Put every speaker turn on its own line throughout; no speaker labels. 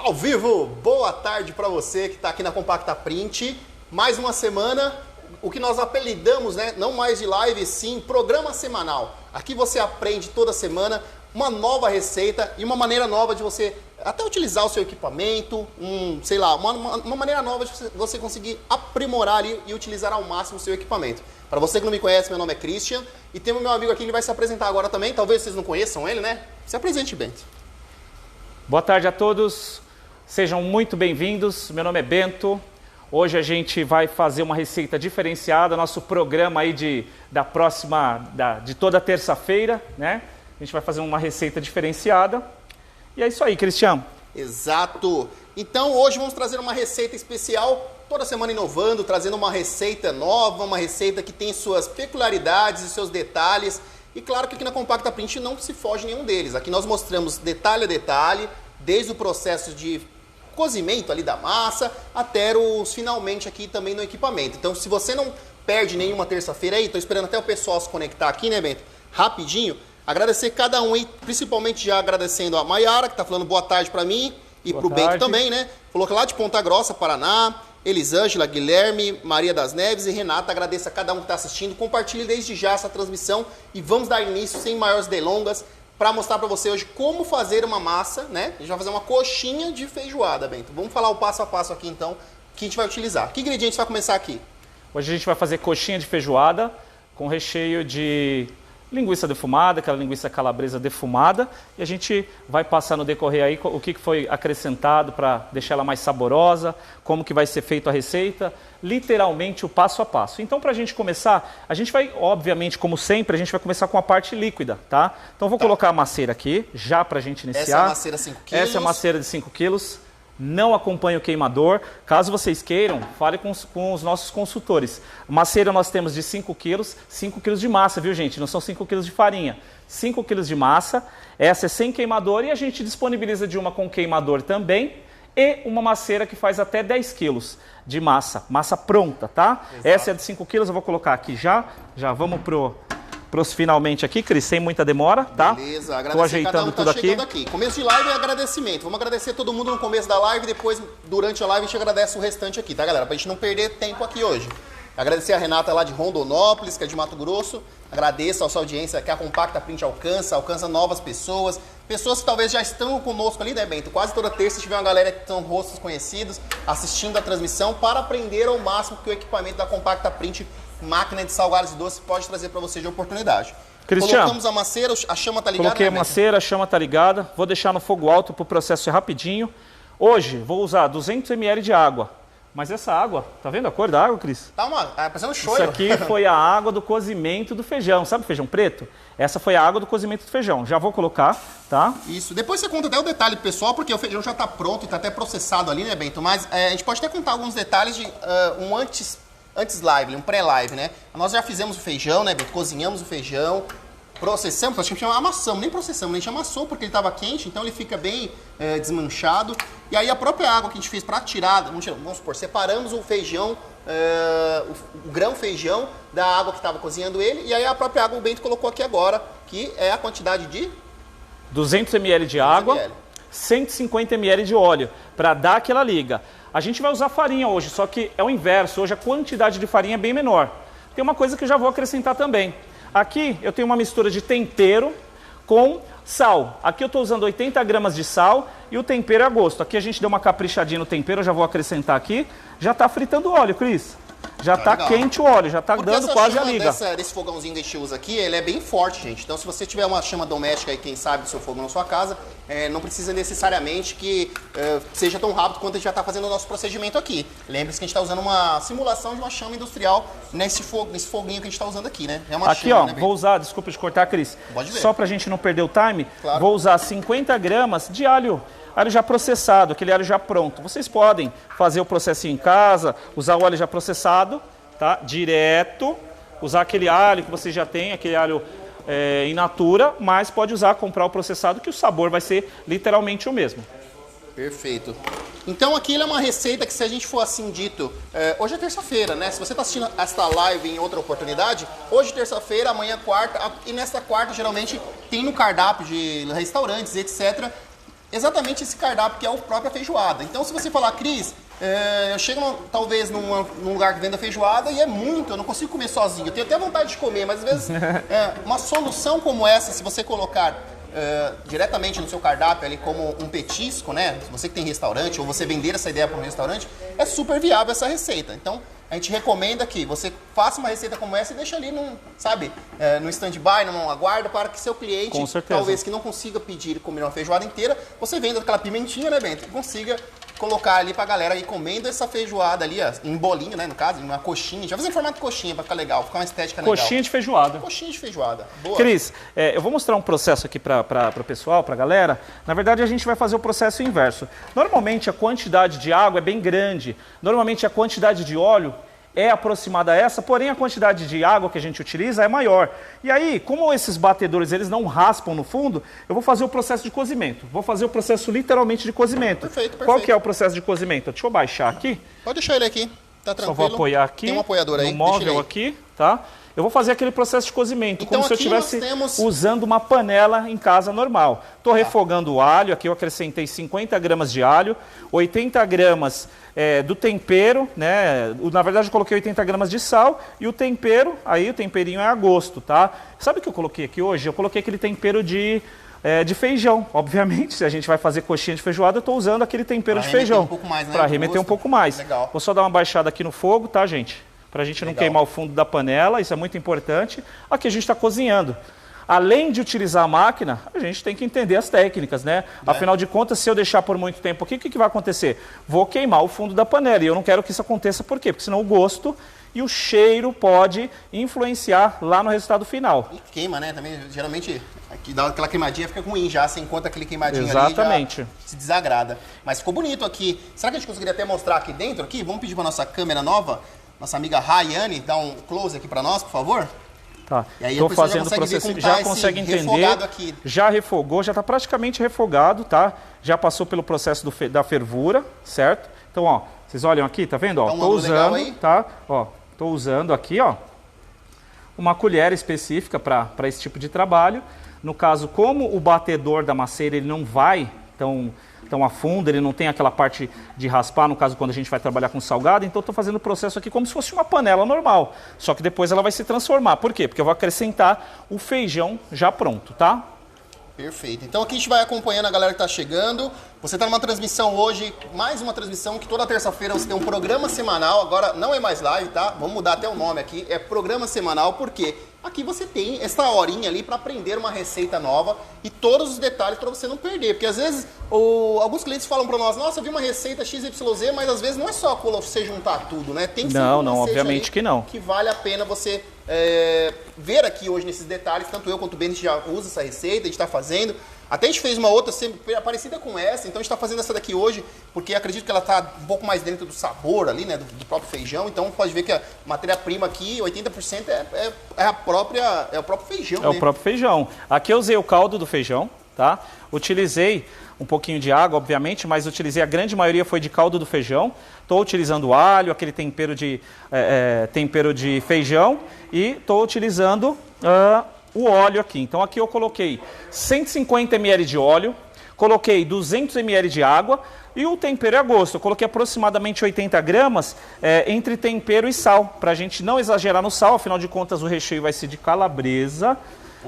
Ao vivo, boa tarde para você que está aqui na Compacta Print. Mais uma semana, o que nós apelidamos, né? Não mais de live, sim, programa semanal. Aqui você aprende toda semana uma nova receita e uma maneira nova de você até utilizar o seu equipamento, uma maneira nova de você conseguir aprimorar ali e utilizar ao máximo o seu equipamento. Para você que não me conhece, meu nome é Christian e tem o meu amigo aqui que vai se apresentar agora também. Talvez vocês não conheçam ele, né? Se apresente, Bento.
Boa tarde a todos, sejam muito bem-vindos. Meu nome é Bento. Hoje a gente vai fazer uma receita diferenciada, nosso programa aí de toda terça-feira, né? A gente vai fazer uma receita diferenciada. E é isso aí, Cristiano.
Exato. Então hoje vamos trazer uma receita especial, toda semana inovando, trazendo uma receita nova, uma receita que tem suas peculiaridades e seus detalhes. E claro que aqui na Compacta Print não se foge nenhum deles. Aqui nós mostramos detalhe a detalhe, desde o processo de cozimento ali da massa, até os finalmente aqui também no equipamento. Então se você não perde nenhuma terça-feira aí, estou esperando até o pessoal se conectar aqui, né, Bento? Rapidinho. Agradecer cada um aí, principalmente já agradecendo a Maiara, que está falando boa tarde para mim, e para o Bento também, né? Falou que lá de Ponta Grossa, Paraná, Elisângela, Guilherme, Maria das Neves e Renata. Agradeço a cada um que está assistindo. Compartilhe desde já essa transmissão e vamos dar início, sem maiores delongas, para mostrar para você hoje como fazer uma massa, né? A gente vai fazer uma coxinha de feijoada, Bento. Vamos falar o passo a passo aqui, então, que a gente vai utilizar. Que ingredientes vai começar aqui?
Hoje a gente vai fazer coxinha de feijoada com recheio de linguiça defumada, aquela linguiça calabresa defumada, e a gente vai passar no decorrer aí o que foi acrescentado para deixar ela mais saborosa, como que vai ser feita a receita, literalmente o passo a passo. Então, para a gente começar, a gente vai, obviamente, como sempre, a gente vai começar com a parte líquida, tá? Então, eu vou colocar a maceira aqui, já para a gente iniciar.
Essa é a maceira 5 kg.
Essa é a maceira de 5 quilos. Não acompanha o queimador. Caso vocês queiram, fale com os nossos consultores. Maceira nós temos de 5 quilos, 5 quilos de massa, viu, gente? Não são 5 quilos de farinha. 5 quilos de massa. Essa é sem queimador e a gente disponibiliza de uma com queimador também. E uma maceira que faz até 10 quilos de massa. Massa pronta, tá? Exato. Essa é de 5 quilos, eu vou colocar aqui já. Já vamos pros finalmente aqui, Cris, sem muita demora, tá?
Beleza, agradecer
tô ajeitando tudo aqui.
Começo de live é agradecimento. Vamos agradecer todo mundo no começo da live, depois, durante a live, a gente agradece o restante aqui, tá, galera? Pra gente não perder tempo aqui hoje. Agradecer a Renata lá de Rondonópolis, que é de Mato Grosso. Agradeço a sua audiência, que a Compacta Print alcança novas pessoas. Pessoas que talvez já estão conosco ali, né, Bento? Quase toda terça tiver uma galera que são rostos conhecidos assistindo a transmissão para aprender ao máximo que o equipamento da Compacta Print, máquina de salgados e doces, pode trazer para você de oportunidade.
Cristiano,
colocamos a maceira, a chama tá ligada.
Coloquei a maceira, a chama tá ligada. Vou deixar no fogo alto para o processo ser rapidinho. Hoje vou usar 200 ml de água. Mas essa água, tá vendo a cor da água, Cris?
Tá parecendo choio.
Isso aqui foi a água do cozimento do feijão. Sabe o feijão preto? Essa foi a água do cozimento do feijão. Já vou colocar, tá?
Isso. Depois você conta até o detalhe pessoal, porque o feijão já tá pronto e tá até processado ali, né, Bento? Mas a gente pode até contar alguns detalhes de um antes live, um pré-live, né? Nós já fizemos o feijão, né, Bento? Cozinhamos o feijão, processamos, acho que amassamos, nem processamos, a gente amassou porque ele estava quente, então ele fica bem desmanchado. E aí a própria água que a gente fez para tirar, vamos supor, separamos o feijão, o grão feijão da água que estava cozinhando ele, e aí a própria água o Bento colocou aqui agora, que é a quantidade de
200 ml de água, 150 ml de óleo, para dar aquela liga. A gente vai usar farinha hoje, só que é o inverso, hoje a quantidade de farinha é bem menor. Tem uma coisa que eu já vou acrescentar também. Aqui eu tenho uma mistura de tempero com sal. Aqui eu estou usando 80 gramas de sal e o tempero é a gosto. Aqui a gente deu uma caprichadinha no tempero, eu já vou acrescentar aqui. Já está fritando o óleo, Cris. Já está quente o óleo, já está dando quase a liga.
Desse fogãozinho que a gente usa aqui, ele é bem forte, gente. Então se você tiver uma chama doméstica aí, quem sabe, do seu fogo na sua casa, não precisa necessariamente que seja tão rápido quanto a gente já está fazendo o nosso procedimento aqui. Lembre-se que a gente está usando uma simulação de uma chama industrial nesse foguinho que a gente está usando aqui, né? É uma
aqui,
chama,
ó,
né,
vou usar, desculpa de cortar, Cris.
Pode ver.
Só para a gente não perder o time,
claro.
Vou usar 50 gramas de alho já processado, aquele alho já pronto. Vocês podem fazer o processo em casa, usar o alho já processado, tá? Direto, usar aquele alho que você já tem, aquele alho in natura, mas pode usar, comprar o processado, que o sabor vai ser literalmente o mesmo.
Perfeito. Então aqui é uma receita que, se a gente for assim dito, hoje é terça-feira, né? Se você está assistindo esta live em outra oportunidade, hoje terça-feira, amanhã quarta, e nesta quarta geralmente tem no cardápio de restaurantes, etc., exatamente esse cardápio que é a própria feijoada. Então, se você falar, Cris, eu chego talvez num lugar que venda feijoada e é muito, eu não consigo comer sozinho. Eu tenho até vontade de comer, mas às vezes uma solução como essa, se você colocar diretamente no seu cardápio ali como um petisco, né? Se você que tem restaurante ou você vender essa ideia para um restaurante, é super viável essa receita. Então, a gente recomenda que você faça uma receita como essa e deixe ali no stand-by, numa guarda, para que seu cliente, talvez que não consiga pedir e comer uma feijoada inteira, você venda aquela pimentinha, né, Bento? E consiga colocar ali pra galera ir comendo essa feijoada ali, ó, em bolinho, né, no caso, em uma coxinha. Já fazer em formato de coxinha pra ficar legal, ficar uma estética legal.
Coxinha de feijoada.
Coxinha de feijoada. Boa.
Cris, eu vou mostrar um processo aqui para o pessoal, para a galera. Na verdade, a gente vai fazer o processo inverso. Normalmente, a quantidade de água é bem grande. Normalmente, a quantidade de óleo é aproximada a essa, porém a quantidade de água que a gente utiliza é maior. E aí, como esses batedores eles não raspam no fundo, eu vou fazer o processo de cozimento. Vou fazer o processo literalmente de cozimento.
Perfeito, perfeito.
Qual que é o processo de cozimento? Deixa eu baixar aqui.
Pode deixar ele aqui, tá tranquilo.
Só vou apoiar aqui.
Tem um apoiador aí.
No móvel aqui, tá? Eu vou fazer aquele processo de cozimento, então, como se eu estivesse usando uma panela em casa normal. Estou refogando o alho, aqui eu acrescentei 50 gramas de alho, 80 gramas do tempero, né? Na verdade eu coloquei 80 gramas de sal e o tempero, aí o temperinho é a gosto, tá? Sabe o que eu coloquei aqui hoje? Eu coloquei aquele tempero de feijão. Obviamente, se a gente vai fazer coxinha de feijoada, eu estou usando aquele tempero de feijão. Para arremeter um pouco mais.
Legal.
Vou só dar uma baixada aqui no fogo, tá, gente? Para a gente não queimar o fundo da panela, isso é muito importante. Aqui a gente está cozinhando. Além de utilizar a máquina, a gente tem que entender as técnicas, né? Afinal de contas, se eu deixar por muito tempo aqui, o que vai acontecer? Vou queimar o fundo da panela e eu não quero que isso aconteça, por quê? Porque senão o gosto e o cheiro pode influenciar lá no resultado final.
E queima, né? Também, geralmente, aqui dá aquela queimadinha, fica ruim já, você encontra aquele queimadinho
Exatamente.
ali, já se desagrada. Mas ficou bonito aqui. Será que a gente conseguiria até mostrar aqui dentro? Aqui? Vamos pedir para nossa câmera nova, nossa amiga Rayane, dar um close aqui para nós, por favor?
Tá, estou fazendo o processo, já consegue entender,
aqui.
Já refogou, já está praticamente refogado, tá? Já passou pelo processo da fervura, certo? Então, ó, vocês olham aqui, tá vendo? Ó, tô usando, tá? Ó, tô usando aqui, ó, uma colher específica para esse tipo de trabalho. No caso, como o batedor da maceira ele não vai tão a fundo, ele não tem aquela parte de raspar, no caso quando a gente vai trabalhar com salgado, então estou fazendo o processo aqui como se fosse uma panela normal, só que depois ela vai se transformar. Por quê? Porque eu vou acrescentar o feijão já pronto, tá?
Perfeito. Então aqui a gente vai acompanhando a galera que está chegando. Você está numa transmissão hoje, mais uma transmissão que toda terça-feira você tem um programa semanal. Agora não é mais live, tá? Vamos mudar até o nome aqui. É programa semanal, porque aqui você tem essa horinha ali para aprender uma receita nova e todos os detalhes para você não perder. Porque às vezes alguns clientes falam para nós, nossa, eu vi uma receita XYZ, mas às vezes não é só você juntar tudo, né? Tem que ser
não, obviamente que não.
Que vale a pena você ver aqui hoje nesses detalhes. Tanto eu quanto o Ben, a gente já usa essa receita, a gente está fazendo. Até a gente fez uma outra parecida com essa, então a gente está fazendo essa daqui hoje, porque acredito que ela está um pouco mais dentro do sabor ali, né, do próprio feijão. Então pode ver que a matéria-prima aqui, 80% é o próprio feijão.
É o próprio feijão. Aqui eu usei o caldo do feijão, tá? Utilizei um pouquinho de água, obviamente, mas utilizei, a grande maioria foi de caldo do feijão. Estou utilizando alho, aquele tempero de feijão, e estou utilizando o óleo aqui. Então aqui eu coloquei 150 ml de óleo, coloquei 200 ml de água e o tempero é a gosto. Eu coloquei aproximadamente 80 gramas entre tempero e sal, para a gente não exagerar no sal, afinal de contas o recheio vai ser de calabresa.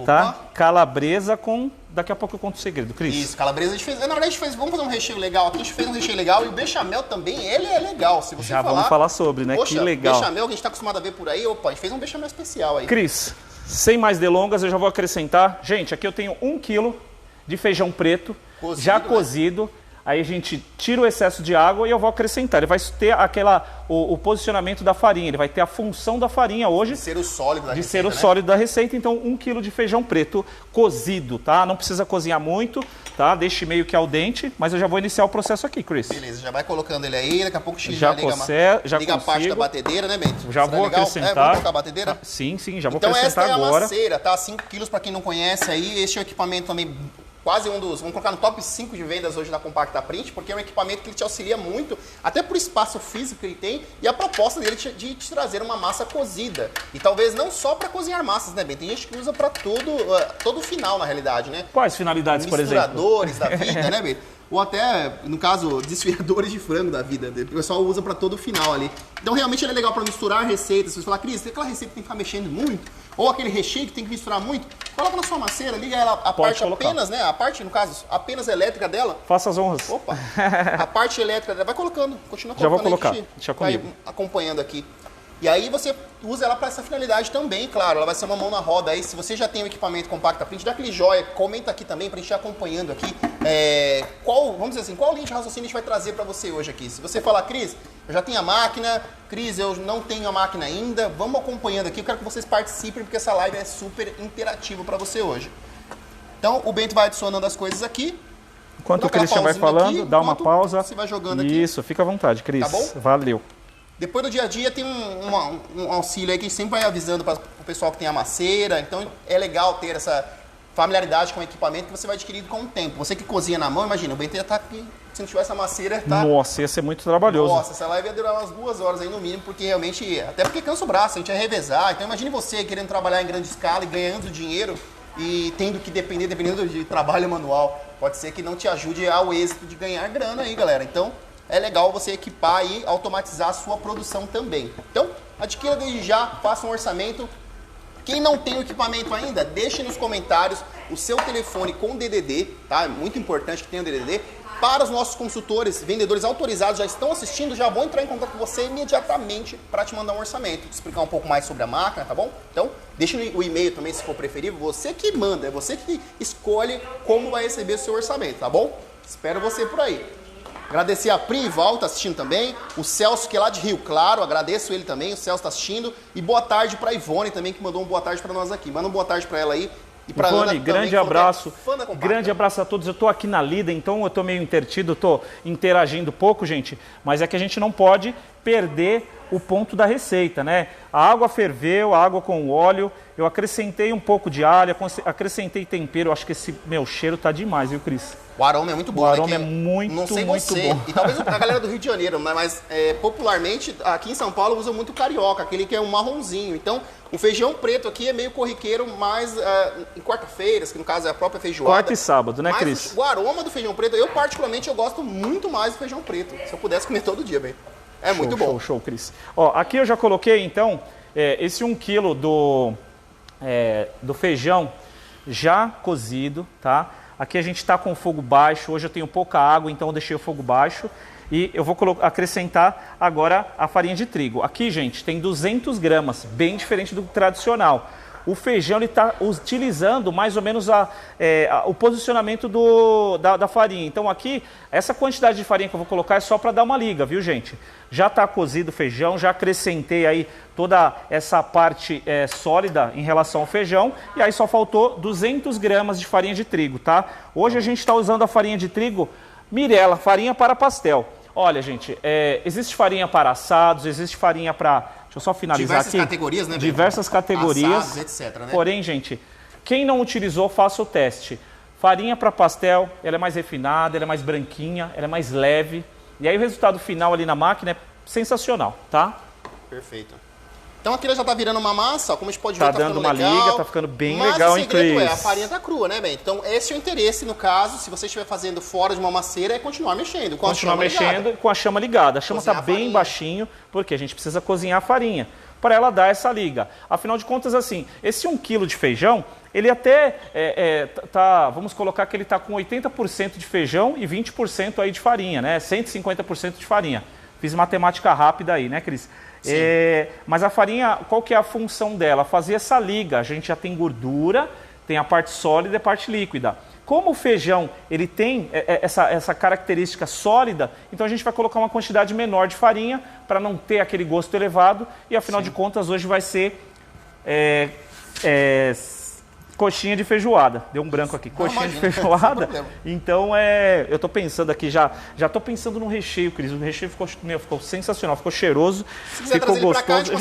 Tá? Calabresa com... Daqui a pouco eu conto o segredo, Cris.
Isso, calabresa a gente fez... Na verdade a gente fez... Vamos fazer um recheio legal aqui. A gente fez um recheio legal e o bechamel também, ele é legal. Se você
já vamos falar sobre, né?
Poxa,
que legal.
Bechamel que a gente tá acostumado a ver por aí. Opa, a gente fez um bechamel especial aí.
Cris, sem mais delongas, eu já vou acrescentar. Gente, aqui eu tenho 1 kg de feijão preto, cozido, já cozido. Aí a gente tira o excesso de água e eu vou acrescentar. Ele vai ter o posicionamento da farinha, ele vai ter a função da farinha hoje.
De ser o sólido da receita,
ser o sólido da receita. Então 1 kg de feijão preto cozido, tá? Não precisa cozinhar muito, tá? Deixe meio que al dente, mas eu já vou iniciar o processo aqui, Chris.
Beleza, já vai colocando ele aí, daqui a pouco o X
já
liga a parte da batedeira, né, Bento?
Já vou acrescentar.
Vamos colocar a batedeira?
Sim, já vou acrescentar agora.
Então essa é a maceira, tá? 5 kg para quem não conhece aí. Este é um equipamento também quase vamos colocar no top 5 de vendas hoje da Compacta Print, porque é um equipamento que ele te auxilia muito, até por espaço físico que ele tem, e a proposta dele de te trazer uma massa cozida. E talvez não só para cozinhar massas, né, Ben? Tem gente que usa para todo o final, na realidade, né?
Quais finalidades, por exemplo?
Misturadores da vida, né, Ben? Ou até, no caso, desfiadores de frango da vida. O pessoal usa para todo o final ali. Então, realmente, ele é legal para misturar receitas. Você fala, Cris, tem aquela receita que tem que ficar mexendo muito, ou aquele recheio que tem que misturar muito, coloca na sua maceira, liga ela, a parte colocar. Apenas, né? A parte, no caso, apenas elétrica dela.
Faça as honras.
Opa! A parte elétrica dela, vai colocando, continua colocando.
Já vou colocar,
deixa comigo. Vai acompanhando aqui. E aí você usa ela para essa finalidade também, claro, ela vai ser uma mão na roda aí. Se você já tem o equipamento Compacta Print, dá aquele joia, comenta aqui também pra gente ir acompanhando aqui. Vamos dizer assim, qual linha de raciocínio a gente vai trazer para você hoje aqui? Se você falar, Cris, eu já tenho a máquina, Cris, eu não tenho a máquina ainda, vamos acompanhando aqui, eu quero que vocês participem porque essa live é super interativa para você hoje. Então, o Bento vai adicionando as coisas aqui.
Enquanto o Christian vai falando, aqui, dá uma pausa.
Você vai jogando aqui.
Isso, fica à vontade, Cris.
Tá bom?
Valeu.
Depois do dia a dia tem um auxílio aí que a gente sempre vai avisando para o pessoal que tem a maceira. Então é legal ter essa familiaridade com o equipamento que você vai adquirindo com o tempo. Você que cozinha na mão, imagina, o Bento ia estar aqui, se não tivesse a maceira, tá?
Nossa, ia ser muito trabalhoso.
Nossa, essa live ia durar umas 2 horas aí no mínimo, porque realmente, até porque cansa o braço, a gente ia revezar. Então imagine você querendo trabalhar em grande escala e ganhando dinheiro e tendo que dependendo de trabalho manual. Pode ser que não te ajude ao êxito de ganhar grana aí, galera. Então é legal você equipar e automatizar a sua produção também. Então, adquira desde já, faça um orçamento. Quem não tem o equipamento ainda, deixe nos comentários o seu telefone com DDD, tá? É muito importante que tenha o DDD. Para os nossos consultores, vendedores autorizados já estão assistindo, já vão entrar em contato com você imediatamente para te mandar um orçamento, te explicar um pouco mais sobre a máquina, tá bom? Então, deixe o e-mail também, se for preferível, você que manda, é você que escolhe como vai receber o seu orçamento, tá bom? Espero você por aí. Agradecer a Pri e Val, tá assistindo também. O Celso, que é lá de Rio Claro, agradeço ele também. O Celso tá assistindo. E boa tarde pra Ivone também, que mandou um boa tarde pra nós aqui. Manda um boa tarde pra ela aí. E pra
Ivone,
Ana também,
grande abraço.
É
grande abraço a todos. Eu tô aqui na lida, então eu tô meio intertido, tô interagindo pouco, gente. Mas é que a gente não pode perder o ponto da receita, né? A água ferveu, a água com óleo. Eu acrescentei um pouco de alho, acrescentei tempero. Eu acho que esse meu cheiro tá demais, viu, Cris?
O aroma é muito bom.
O aroma
né?
é muito,
não sei
muito
você,
bom.
E talvez a galera do Rio de Janeiro, mas popularmente aqui em São Paulo usa muito carioca, aquele que é um marronzinho. Então, o feijão preto aqui é meio corriqueiro, mas em quarta-feiras, que no caso é a própria feijoada.
Quarta e sábado, né, Cris?
Mas o aroma do feijão preto, eu particularmente eu gosto muito mais do feijão preto. Se eu pudesse comer todo dia, bem. É muito bom.
Show, Cris. Ó, aqui eu já coloquei, então, esse 1 kg do feijão já cozido, tá? Aqui a gente está com o fogo baixo, hoje eu tenho pouca água, então eu deixei o fogo baixo. E eu vou acrescentar agora a farinha de trigo. Aqui, gente, tem 200 gramas, bem diferente do tradicional. O feijão está utilizando mais ou menos o posicionamento da farinha. Então aqui, essa quantidade de farinha que eu vou colocar é só para dar uma liga, viu, gente? Já está cozido o feijão, já acrescentei aí toda essa parte sólida em relação ao feijão. E aí só faltou 200 gramas de farinha de trigo, tá? Hoje a gente está usando a farinha de trigo Mirella, farinha para pastel. Olha, gente, existe farinha para assados, existe farinha para... Deixa eu só finalizar aqui.
Diversas categorias, né?
Diversas categorias.
Assados, etc, né?
Porém, gente, quem não utilizou, faça o teste. Farinha para pastel, ela é mais refinada, ela é mais branquinha, ela é mais leve. E aí o resultado final ali na máquina é sensacional, tá?
Perfeito. Então aqui ela já tá virando uma massa, ó, como a gente pode ver,
tá dando uma liga, tá ficando bem legal, hein, Cris?
Mas o segredo a farinha tá crua, né, Ben? Então esse é o interesse, no caso, se você estiver fazendo fora de uma maceira, é continuar mexendo.
Continuar mexendo com a chama ligada. A chama tá bem baixinho, porque a gente precisa cozinhar a farinha, para ela dar essa liga. Afinal de contas, assim, esse 1 kg de feijão, ele até vamos colocar que ele tá com 80% de feijão e 20% aí de farinha, né? 150% de farinha. Fiz matemática rápida aí, né, Cris? Mas a farinha, qual que é a função dela? Fazer essa liga. A gente já tem gordura, tem a parte sólida e a parte líquida. Como o feijão ele tem essa característica sólida, então a gente vai colocar uma quantidade menor de farinha para não ter aquele gosto elevado. E afinal de contas, hoje vai ser coxinha de feijoada. Deu um branco aqui. Coxinha de feijoada. Então, eu tô pensando aqui, já tô pensando no recheio, Cris. O recheio ficou sensacional, ficou cheiroso, ficou gostoso.
Cá,
eu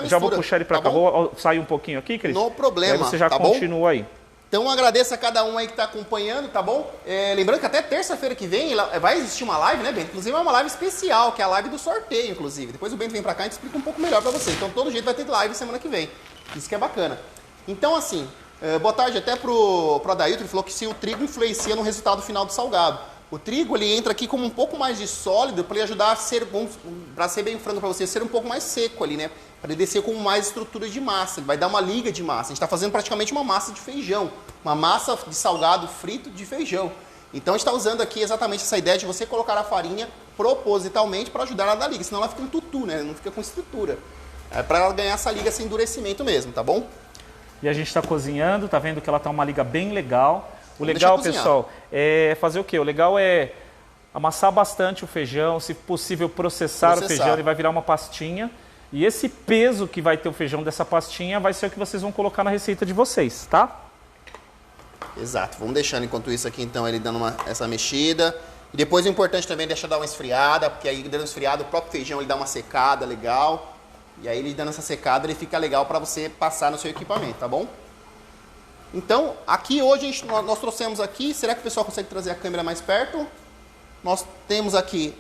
já vou puxar ele pra cá. Vou sair um pouquinho aqui, Cris.
No problema.
Aí você já continua aí.
Então agradeço a cada um aí que está acompanhando, tá bom? Lembrando que até terça-feira que vem vai existir uma live, né, Bento? Inclusive é uma live especial, que é a live do sorteio, inclusive. Depois o Bento vem pra cá e a gente explica um pouco melhor pra você. Então todo jeito vai ter live semana que vem. Isso que é bacana. Então assim, boa tarde até pro Adailton, ele falou que se o trigo influencia no resultado final do salgado. O trigo, ele entra aqui como um pouco mais de sólido para ele ajudar a ser, para ser bem franco para você, ser um pouco mais seco ali, né? Para ele descer com mais estrutura de massa, ele vai dar uma liga de massa. A gente está fazendo praticamente uma massa de feijão, uma massa de salgado frito de feijão. Então a gente está usando aqui exatamente essa ideia de você colocar a farinha propositalmente para ajudar ela a dar liga, senão ela fica um tutu, né? Não fica com estrutura. É para ela ganhar essa liga, esse endurecimento mesmo, tá bom?
E a gente está cozinhando, tá vendo que ela tá uma liga bem legal. O legal, pessoal, é fazer o quê? O legal é amassar bastante o feijão, se possível processar o feijão, ele vai virar uma pastinha. E esse peso que vai ter o feijão dessa pastinha vai ser o que vocês vão colocar na receita de vocês, tá?
Exato, vamos deixando enquanto isso aqui então ele dando essa mexida. E depois o importante também é deixar dar uma esfriada, porque aí dando esfriada o próprio feijão ele dá uma secada legal. E aí ele dando essa secada ele fica legal para você passar no seu equipamento, tá bom? Então, aqui hoje nós trouxemos aqui, será que o pessoal consegue trazer a câmera mais perto? Nós temos aqui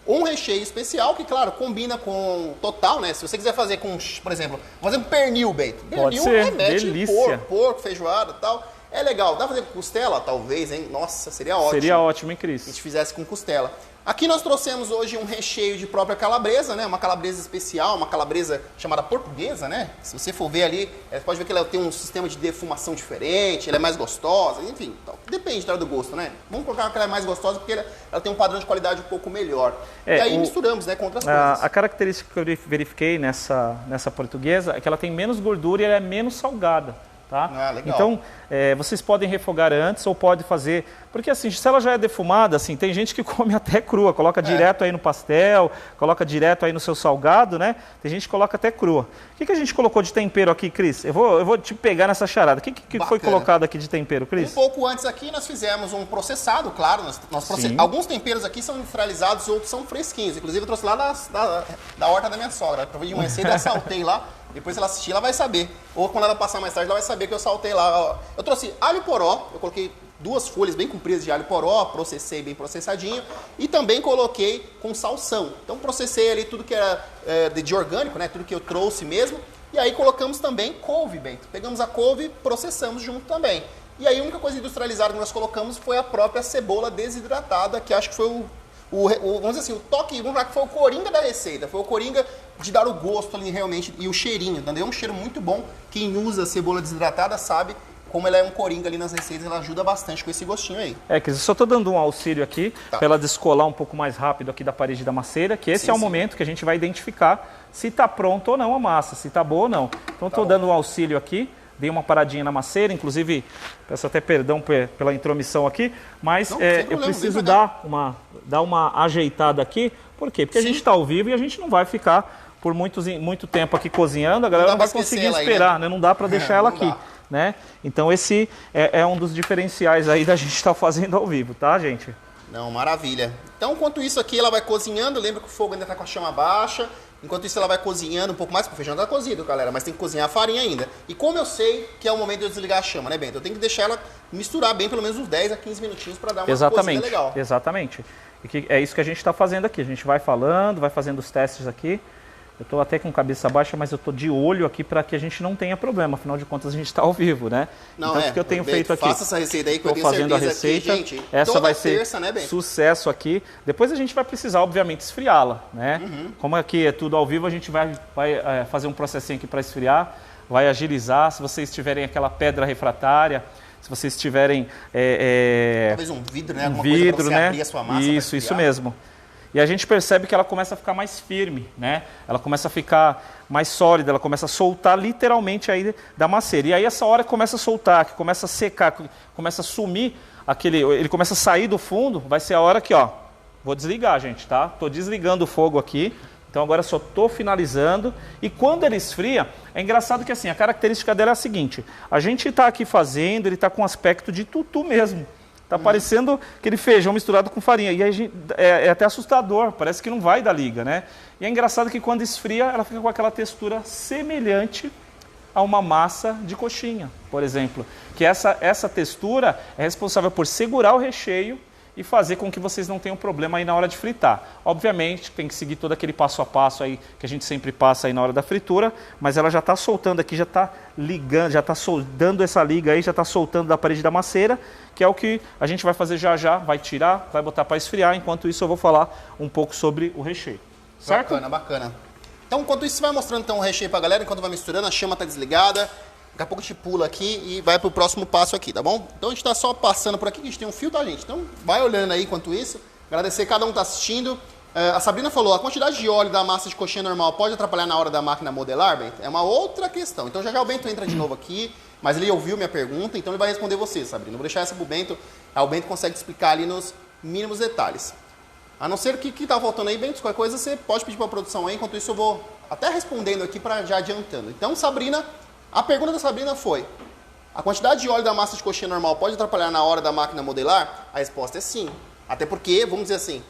um recheio especial que, claro, combina com total, né? Se você quiser fazer com, por exemplo, fazer um pernil, Bento.
Pode ser,
remete
delícia.
Porco, feijoada e tal. É legal. Dá pra fazer com costela? Talvez, hein? Nossa, seria ótimo.
Seria ótimo, hein, Cris?
Se a gente fizesse com costela. Aqui nós trouxemos hoje um recheio de própria calabresa, né? Uma calabresa especial, uma calabresa chamada portuguesa, né? Se você for ver ali, você pode ver que ela tem um sistema de defumação diferente, ela é mais gostosa, enfim. Então, depende do gosto, né? Vamos colocar que ela é mais gostosa porque ela tem um padrão de qualidade um pouco melhor. E aí misturamos, né, com outras coisas.
A característica que eu verifiquei nessa portuguesa é que ela tem menos gordura e ela é menos salgada. Tá?
Legal.
Então, vocês podem refogar antes ou pode fazer... Porque assim, se ela já é defumada, assim, tem gente que come até crua, coloca direto aí no pastel, coloca direto aí no seu salgado, né? Tem gente que coloca até crua. O que a gente colocou de tempero aqui, Cris? Eu vou te pegar nessa charada. O que foi colocado aqui de tempero, Cris?
Um pouco antes aqui nós fizemos um processado, claro. Alguns temperos aqui são industrializados, outros são fresquinhos. Inclusive eu trouxe lá da horta da minha sogra. Eu de manhã cedo, eu saltei lá. Depois se ela assistir, ela vai saber. Ou quando ela passar mais tarde, ela vai saber que eu saltei lá. Eu trouxe alho poró, eu coloquei 2 folhas bem compridas de alho poró, processei bem processadinho. E também coloquei com salsão. Então processei ali tudo que era de orgânico, né? Tudo que eu trouxe mesmo. E aí colocamos também couve, Bento. Pegamos a couve e processamos junto também. E aí a única coisa industrializada que nós colocamos foi a própria cebola desidratada, que acho que foi vamos dizer assim, o toque, vamos falar que foi o coringa da receita, foi o coringa de dar o gosto ali realmente e o cheirinho, entendeu? É um cheiro muito bom. Quem usa cebola desidratada sabe como ela é um coringa ali nas receitas, ela ajuda bastante com esse gostinho aí.
Eu só estou dando um auxílio aqui, para ela descolar um pouco mais rápido aqui da parede da maceira, que esse é o momento que a gente vai identificar se está pronto ou não a massa, se está boa ou não. Então estou dando um auxílio aqui, dei uma paradinha na maceira, inclusive peço até perdão pela intromissão aqui, mas eu preciso dar uma ajeitada aqui. Por quê? Porque a gente está ao vivo e a gente não vai ficar por muito tempo aqui cozinhando, a galera não vai conseguir esperar, aí, né? Não dá para deixar ela aqui. Né? Então esse é um dos diferenciais aí da gente estar fazendo ao vivo, tá, gente?
Não, maravilha. Então, enquanto isso aqui ela vai cozinhando, lembra que o fogo ainda está com a chama baixa. Enquanto isso ela vai cozinhando um pouco mais, porque o feijão está cozido, galera, mas tem que cozinhar a farinha ainda. E como eu sei que é o momento de eu desligar a chama, né, Bento? Eu tenho que deixar ela misturar bem pelo menos uns 10 a 15 minutinhos para dar uma cozida legal.
Exatamente. E é isso que a gente está fazendo aqui. A gente vai falando, vai fazendo os testes aqui. Eu estou até com cabeça baixa, mas eu estou de olho aqui para que a gente não tenha problema. Afinal de contas, a gente está ao vivo, né?
Não,
então, o que eu tenho feito aqui?
Faça essa receita aí que eu tenho
fazendo
certeza
a receita.
Aqui, gente,
essa vai ser
terça, né,
sucesso aqui. Depois a gente vai precisar, obviamente, esfriá-la, né? Como aqui é tudo ao vivo, a gente vai fazer um processinho aqui para esfriar, vai agilizar. Se vocês tiverem aquela pedra refratária, se vocês tiverem...
talvez um vidro, né?
Alguma coisa para você
abrir a sua massa.
Isso mesmo. E a gente percebe que ela começa a ficar mais firme, né? Ela começa a ficar mais sólida, ela começa a soltar literalmente aí da maceira. E aí essa hora que começa a soltar, que começa a secar, que começa a sumir, ele começa a sair do fundo, vai ser a hora que, ó, vou desligar, gente, tá? Tô desligando o fogo aqui, então agora só tô finalizando. E quando ele esfria, é engraçado que assim, a característica dela é a seguinte, a gente tá aqui fazendo, ele tá com aspecto de tutu mesmo. Tá parecendo aquele feijão misturado com farinha. E aí é até assustador, parece que não vai dar liga, né? E é engraçado que quando esfria, ela fica com aquela textura semelhante a uma massa de coxinha, por exemplo. Que essa textura é responsável por segurar o recheio e fazer com que vocês não tenham problema aí na hora de fritar. Obviamente, tem que seguir todo aquele passo a passo aí que a gente sempre passa aí na hora da fritura, mas ela já está soltando aqui, já está ligando, já está dando essa liga aí, já está soltando da parede da maceira, que é o que a gente vai fazer já já, vai tirar, vai botar para esfriar. Enquanto isso eu vou falar um pouco sobre o recheio. Certo?
Bacana, bacana. Então, enquanto isso, você vai mostrando então, o recheio pra galera, enquanto vai misturando, a chama tá desligada. Daqui a pouco a gente pula aqui e vai pro próximo passo aqui, tá bom? Então a gente tá só passando por aqui, que a gente tem um fio, tá, gente? Então vai olhando aí enquanto isso. Agradecer cada um que tá assistindo. A Sabrina falou, a quantidade de óleo da massa de coxinha normal pode atrapalhar na hora da máquina modelar, Bento? É uma outra questão. Então já já o Bento entra de novo aqui, mas ele ouviu minha pergunta, então ele vai responder você, Sabrina. Eu vou deixar essa pro Bento, aí o Bento consegue explicar ali nos mínimos detalhes. A não ser que tá faltando aí, Bento, qualquer coisa você pode pedir pra produção aí, enquanto isso eu vou até respondendo aqui para já adiantando. Então, Sabrina, a pergunta da Sabrina foi: a quantidade de óleo da massa de coxinha normal pode atrapalhar na hora da máquina modelar? A resposta é sim. Até porque, vamos dizer assim,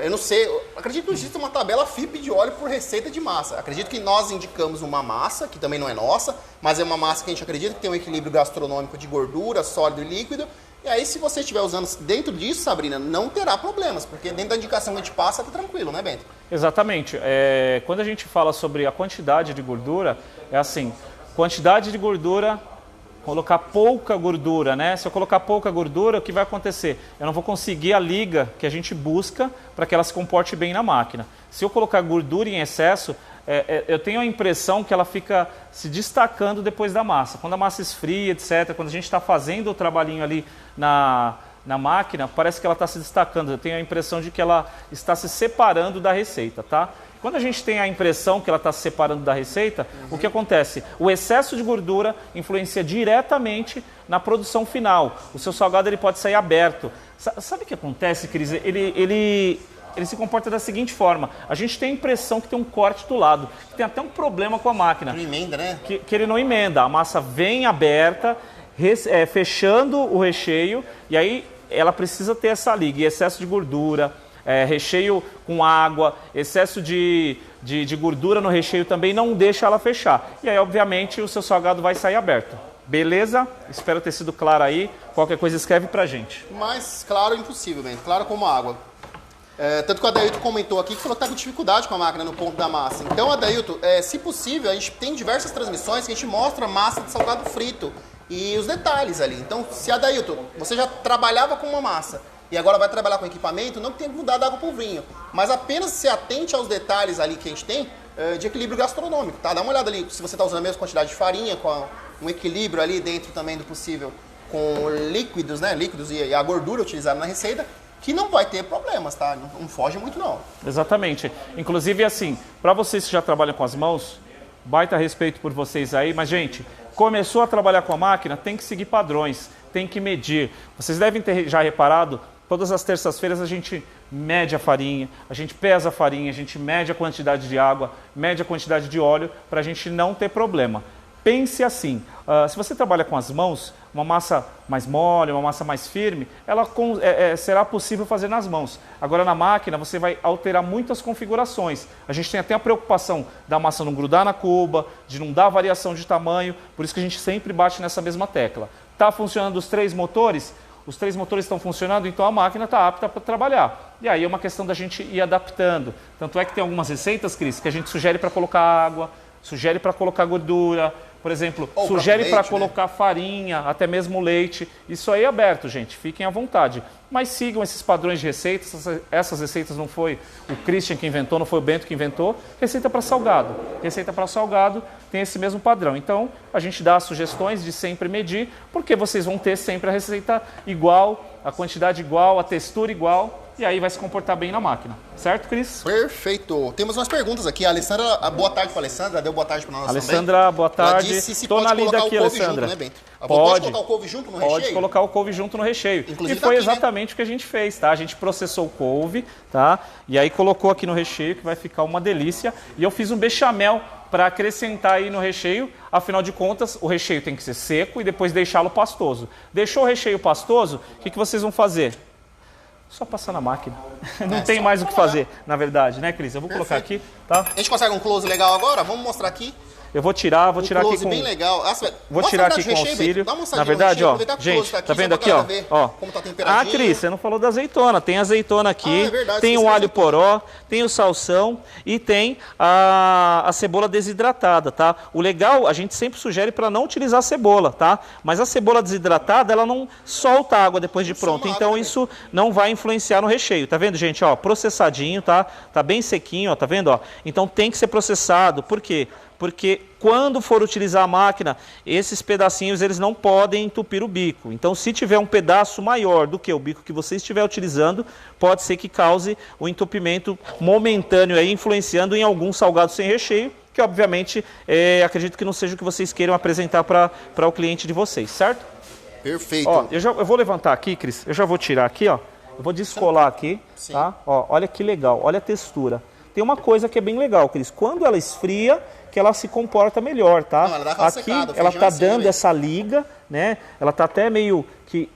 eu não sei, acredito que existe uma tabela FIPE de óleo por receita de massa. Acredito que nós indicamos uma massa, que também não é nossa, mas é uma massa que a gente acredita que tem um equilíbrio gastronômico de gordura, sólido e líquido. E aí, se você estiver usando dentro disso, Sabrina, não terá problemas, porque dentro da indicação que a gente passa, tá tranquilo, né, Bento?
Exatamente. Quando a gente fala sobre a quantidade de gordura, é assim, quantidade de gordura, colocar pouca gordura, né? Se eu colocar pouca gordura, o que vai acontecer? Eu não vou conseguir a liga que a gente busca para que ela se comporte bem na máquina. Se eu colocar gordura em excesso, eu tenho a impressão que ela fica se destacando depois da massa. Quando a massa esfria, etc., quando a gente está fazendo o trabalhinho ali na máquina, parece que ela está se destacando. Eu tenho a impressão de que ela está se separando da receita, tá? Quando a gente tem a impressão que ela está se separando da receita, o que acontece? O excesso de gordura influencia diretamente na produção final. O seu salgado ele pode sair aberto. Sabe o que acontece, Cris? Ele se comporta da seguinte forma: a gente tem a impressão que tem um corte do lado, que tem até um problema com a máquina.
Não emenda, né?
Que ele não emenda. A massa vem aberta, fechando o recheio, e aí ela precisa ter essa liga. E excesso de gordura, recheio com água, excesso de gordura no recheio também não deixa ela fechar. E aí, obviamente, o seu salgado vai sair aberto. Beleza? Espero ter sido claro aí. Qualquer coisa escreve pra gente.
Mas claro, impossível, Bento. Claro como água. Tanto que o Adailton comentou aqui que falou que está com dificuldade com a máquina no ponto da massa. Então, Adailton, se possível, a gente tem diversas transmissões que a gente mostra massa de salgado frito e os detalhes ali. Então, se Adailton, você já trabalhava com uma massa e agora vai trabalhar com equipamento, não tem que mudar da água para o vinho, mas apenas se atente aos detalhes ali que a gente tem de equilíbrio gastronômico, tá? Dá uma olhada ali se você está usando a mesma quantidade de farinha, com um equilíbrio ali dentro também do possível com líquidos, né? Líquidos e a gordura utilizada na receita, que não vai ter problemas, tá? Não foge muito, não.
Exatamente. Inclusive, assim, para vocês que já trabalham com as mãos, baita respeito por vocês aí, mas, gente, começou a trabalhar com a máquina, tem que seguir padrões, tem que medir. Vocês devem ter já reparado, todas as terças-feiras a gente mede a farinha, a gente pesa a farinha, a gente mede a quantidade de água, mede a quantidade de óleo, para a gente não ter problema. Pense assim, se você trabalha com as mãos, uma massa mais mole, uma massa mais firme, ela será possível fazer nas mãos. Agora na máquina você vai alterar muitas configurações. A gente tem até a preocupação da massa não grudar na cuba, de não dar variação de tamanho, por isso que a gente sempre bate nessa mesma tecla. Está funcionando os três motores? Os três motores estão funcionando, então a máquina está apta para trabalhar. E aí é uma questão da gente ir adaptando. Tanto é que tem algumas receitas, Cris, que a gente sugere para colocar água, sugere para colocar gordura, por exemplo, sugere para colocar farinha, até mesmo leite. Isso aí é aberto, gente, fiquem à vontade. Mas sigam esses padrões de receitas. Essas receitas não foi o Christian que inventou, não foi o Bento que inventou. Receita para salgado. Receita para salgado tem esse mesmo padrão. Então, a gente dá sugestões de sempre medir, porque vocês vão ter sempre a receita igual, a quantidade igual, a textura igual, e aí vai se comportar bem na máquina. Certo, Cris?
Perfeito. Temos umas perguntas aqui. A Alessandra, boa tarde para a Alessandra. Deu boa tarde para nós também.
Alessandra, boa tarde.
Ela disse se
Tô
pode
na lida
colocar
aqui,
o couve
Alessandra.
junto, né, Bento?
Pode
colocar o couve junto no recheio?
Pode colocar o couve junto no recheio.
Inclusive
e foi
tá aqui,
exatamente o que a gente fez, tá? A gente processou o couve, tá? E aí colocou aqui no recheio, que vai ficar uma delícia. E eu fiz um bechamel para acrescentar aí no recheio. Afinal de contas, o recheio tem que ser seco e depois deixá-lo pastoso. Deixou o recheio pastoso, o que vocês vão fazer? Só passar na máquina. Não tem mais o que fazer, na verdade, né, Cris? Eu vou colocar aqui, tá?
A gente consegue um close legal agora? Vamos mostrar aqui.
Eu vou tirar aqui com...
bem legal.
Vou tirar aqui com auxílio. Na verdade, ó, gente, tá vendo aqui, ó.
Como tá temperadinho.
Ah, Cris, você não falou da azeitona. Tem azeitona aqui,
é verdade,
tem o alho poró, tem o salsão e tem a cebola desidratada, tá? O legal, a gente sempre sugere para não utilizar a cebola, tá? Mas a cebola desidratada, ela não solta água depois de pronto, então isso não vai influenciar no recheio. Tá vendo, gente? Ó, processadinho, tá? Tá bem sequinho, ó, tá vendo, ó? Então tem que ser processado. Por quê? Porque quando for utilizar a máquina, esses pedacinhos eles não podem entupir o bico. Então, se tiver um pedaço maior do que o bico que você estiver utilizando, pode ser que cause o entupimento momentâneo, aí, influenciando em algum salgado sem recheio, que obviamente acredito que não seja o que vocês queiram apresentar para o cliente de vocês, certo?
Perfeito.
Ó, eu vou levantar aqui, Cris, eu já vou tirar aqui, ó. Eu vou descolar aqui,
Sim.
tá? Ó, olha que legal, olha a textura. Tem uma coisa que é bem legal, Cris. Quando ela esfria, que ela se comporta melhor, tá?
Não, ela dá aquela
aqui
secada,
ela tá
assim,
dando
né?
essa liga, né? Ela tá até meio que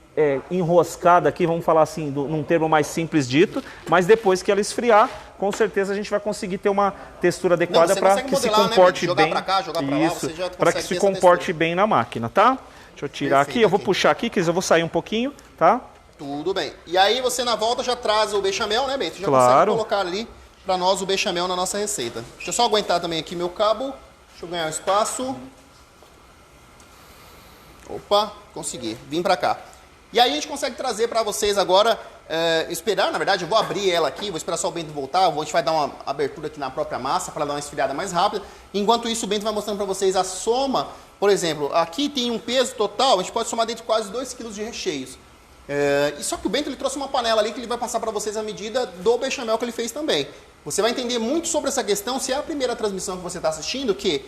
enroscada aqui, vamos falar assim, num termo mais simples dito. Mas depois que ela esfriar, com certeza a gente vai conseguir ter uma textura adequada para que se comporte
jogar
bem.
Pra cá, jogar pra lá,
Isso,
você já
para que
consegue
se
ter essa
comporte
textura.
bem na máquina, tá? Deixa eu tirar
Perfeito,
aqui, eu vou
aqui.
puxar aqui, Cris, eu vou sair um pouquinho, tá?
Tudo bem. E aí você na volta já traz o bechamel, né, Bento? Já
Claro.
consegue colocar ali para nós o bechamel na nossa receita. Deixa eu só aguentar também aqui meu cabo. Deixa eu ganhar um espaço. Opa, consegui. Vim para cá. E aí a gente consegue trazer para vocês agora, esperar, na verdade, eu vou abrir ela aqui, vou esperar só o Bento voltar, a gente vai dar uma abertura aqui na própria massa para dar uma esfriada mais rápida. Enquanto isso, o Bento vai mostrando para vocês a soma. Por exemplo, aqui tem um peso total, a gente pode somar dentro de quase 2 kg de recheios. E só que o Bento ele trouxe uma panela ali que ele vai passar para vocês a medida do bechamel que ele fez também. Você vai entender muito sobre essa questão se é a primeira transmissão que você está assistindo, que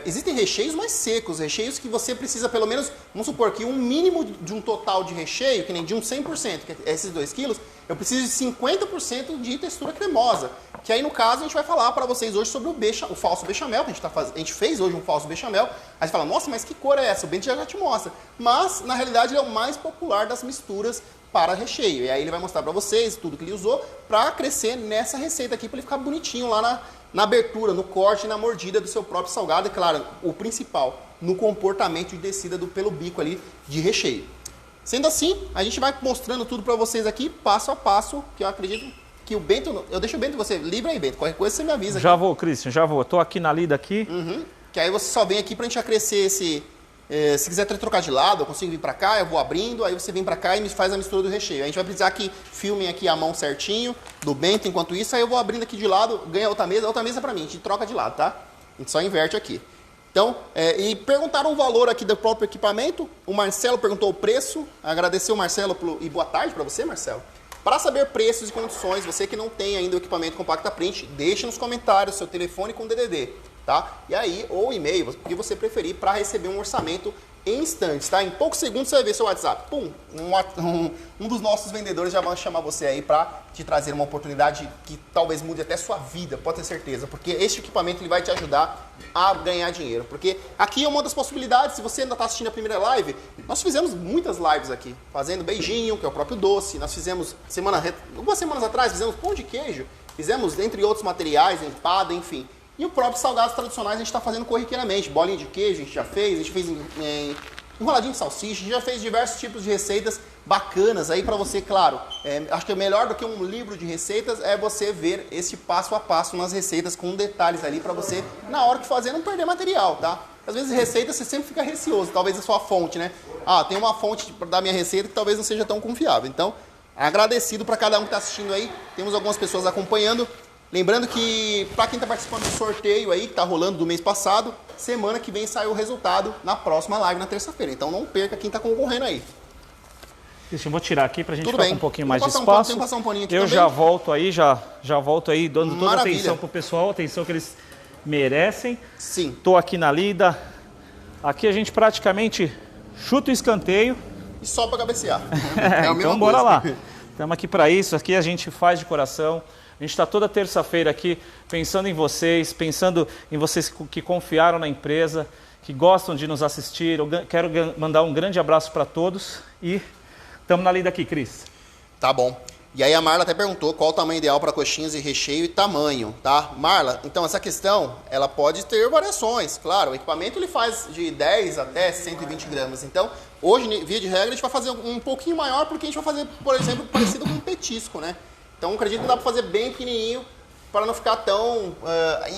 existem recheios mais secos, recheios que você precisa pelo menos, vamos supor que um mínimo de um total de recheio, que nem de um 100%, que é esses 2 quilos, eu preciso de 50% de textura cremosa. Que aí no caso a gente vai falar para vocês hoje sobre o falso bechamel, que a gente fez hoje um falso bechamel. Aí você fala, nossa, mas que cor é essa? O Bento já te mostra. Mas na realidade ele é o mais popular das misturas para recheio. E aí ele vai mostrar para vocês tudo que ele usou para crescer nessa receita aqui, para ele ficar bonitinho lá na abertura, no corte e na mordida do seu próprio salgado. E claro, o principal, no comportamento de descida pelo bico ali de recheio. Sendo assim, a gente vai mostrando tudo para vocês aqui, passo a passo, que eu acredito que o Bento... Eu deixo o Bento você livre aí, Bento. Qualquer coisa você me avisa.
Já
aqui.
vou, Christian, já vou. Tô aqui na lida aqui.
Que aí você só vem aqui pra gente acrescer esse... se quiser trocar de lado, eu consigo vir pra cá, eu vou abrindo, aí você vem pra cá e me faz a mistura do recheio. A gente vai precisar que filmem aqui a mão certinho do Bento enquanto isso, aí eu vou abrindo aqui de lado, ganha outra mesa é pra mim, a gente troca de lado, tá? A gente só inverte aqui. Então, e perguntaram o valor aqui do próprio equipamento, o Marcelo perguntou o preço, agradeceu o Marcelo e boa tarde pra você, Marcelo. Para saber preços e condições, você que não tem ainda o equipamento Compacta Print, deixe nos comentários seu telefone com DDD. Tá? E aí, ou e-mail, o que você preferir, para receber um orçamento em instantes, tá? Em poucos segundos você vai ver seu WhatsApp. Pum! Um dos nossos vendedores já vai chamar você aí para te trazer uma oportunidade que talvez mude até sua vida, pode ter certeza. Porque este equipamento ele vai te ajudar a ganhar dinheiro. Porque aqui é uma das possibilidades, se você ainda está assistindo a primeira live, nós fizemos muitas lives aqui, fazendo beijinho, que é o próprio doce. Nós fizemos, algumas semanas atrás, fizemos pão de queijo, fizemos, entre outros materiais, empada, enfim. E o próprio salgados tradicionais a gente está fazendo corriqueiramente. Bolinha de queijo a gente já fez, a gente fez enroladinho de salsicha, a gente já fez diversos tipos de receitas bacanas aí para você, claro. Acho que é melhor do que um livro de receitas é você ver esse passo a passo nas receitas com detalhes ali para você, na hora que fazer, não perder material, tá? Às vezes receitas você sempre fica receoso, talvez a sua fonte, né? Tem uma fonte da minha receita que talvez não seja tão confiável. Então, agradecido para cada um que está assistindo aí, temos algumas pessoas acompanhando. Lembrando que, para quem está participando do sorteio aí, que está rolando do mês passado, semana que vem sai o resultado na próxima live, na terça-feira. Então não perca quem está concorrendo aí.
Deixa eu vou tirar aqui para a gente ficar com um pouquinho mais de
espaço.
espaço.
Tem que passar um paninho aqui
eu
também.
já volto aí, já volto aí, dando toda a
Maravilha.
atenção pro pessoal, atenção que eles merecem.
Sim.
Tô aqui na lida. Aqui a gente praticamente chuta o escanteio.
E só para cabecear.
Então bora lá. Estamos aqui para isso, aqui a gente faz de coração. A gente está toda terça-feira aqui pensando em vocês que confiaram na empresa, que gostam de nos assistir. Eu quero mandar um grande abraço para todos e estamos na lida aqui, Cris.
Tá bom. E aí a Marla até perguntou qual o tamanho ideal para coxinhas e recheio e tamanho, tá? Marla, então essa questão, ela pode ter variações, claro. O equipamento ele faz de 10 até 120 gramas. Então, hoje, via de regra, a gente vai fazer um pouquinho maior porque a gente vai fazer, por exemplo, parecido com um petisco, né? Então, acredito que dá para fazer bem pequenininho para não ficar tão...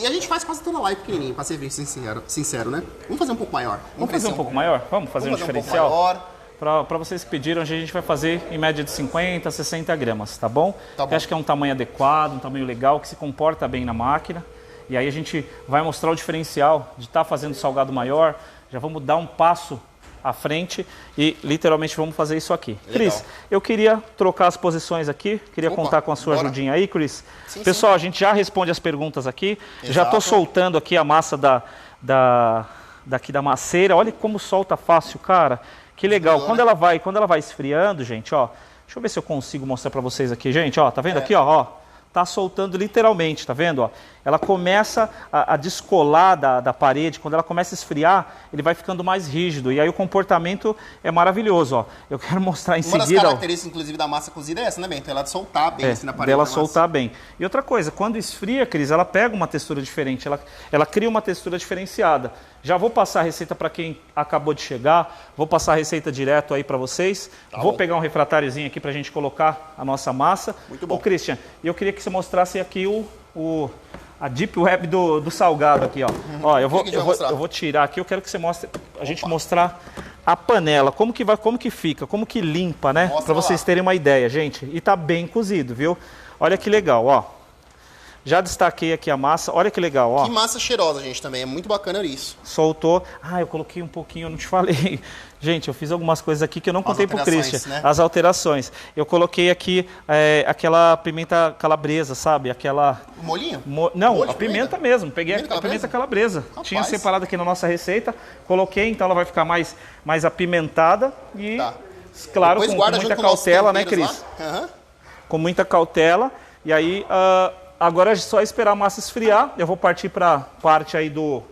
E a gente faz quase toda live pequenininho, para ser bem sincero, né? Vamos fazer um pouco maior.
Vamos fazer um pouco maior? Vamos fazer um diferencial?
Um pouco maior.
Para vocês que pediram, a gente vai fazer em média de 50 60 gramas, tá bom?
Tá bom.
Eu acho que é um tamanho adequado, um tamanho legal, que se comporta bem na máquina. E aí a gente vai mostrar o diferencial de estar fazendo salgado maior. Já vamos dar um passo à frente e literalmente vamos fazer isso aqui. Legal. Cris, eu queria trocar as posições aqui, queria contar com a sua ajudinha aí, Cris. Sim, pessoal, sim. A gente já responde as perguntas aqui. Exato. Já estou soltando aqui a massa daqui da maceira. Olha como solta fácil, cara. Que legal. Quando ela vai esfriando, gente, ó. Deixa eu ver se eu consigo mostrar para vocês aqui, gente, ó. Tá vendo aqui, ó? Tá soltando literalmente, tá vendo, ó? Ela começa a descolar da parede. Quando ela começa a esfriar, ele vai ficando mais rígido. E aí o comportamento é maravilhoso, ó. Eu quero mostrar em seguida...
Uma das características, inclusive, da massa cozida é essa, né, Bento? Ela soltar bem assim na parede.
Dela soltar bem. E outra coisa, quando esfria, Cris, ela pega uma textura diferente. Ela cria uma textura diferenciada. Já vou passar a receita para quem acabou de chegar. Vou passar a receita direto aí para vocês. Tá vou pegar um refratáriozinho aqui para a gente colocar a nossa massa. Muito bom. Ô, Christian, eu queria que você mostrasse aqui a deep web do salgado aqui, ó. Ó, eu vou tirar aqui. Eu quero que você mostre, a gente mostrar a panela, como que fica, como que limpa, né? Para vocês terem uma ideia, gente. E tá bem cozido, viu? Olha que legal, ó. Já destaquei aqui a massa, olha que legal, ó.
Que massa cheirosa, gente, também, é muito bacana isso.
Soltou. Ah, eu coloquei um pouquinho, eu não te falei. Gente, eu fiz algumas coisas aqui que eu não contei pro Christian. Né? As alterações. Eu coloquei aqui aquela pimenta calabresa, sabe? Aquela...
O molhinho?
Não, molho a pimenta mesmo. Peguei a pimenta calabresa. Rapaz. Tinha separado aqui na nossa receita. Coloquei, então ela vai ficar mais apimentada. E, claro, com muita cautela, né, Cris? Com muita cautela. E aí... agora é só esperar a massa esfriar. Eu vou partir para a parte aí do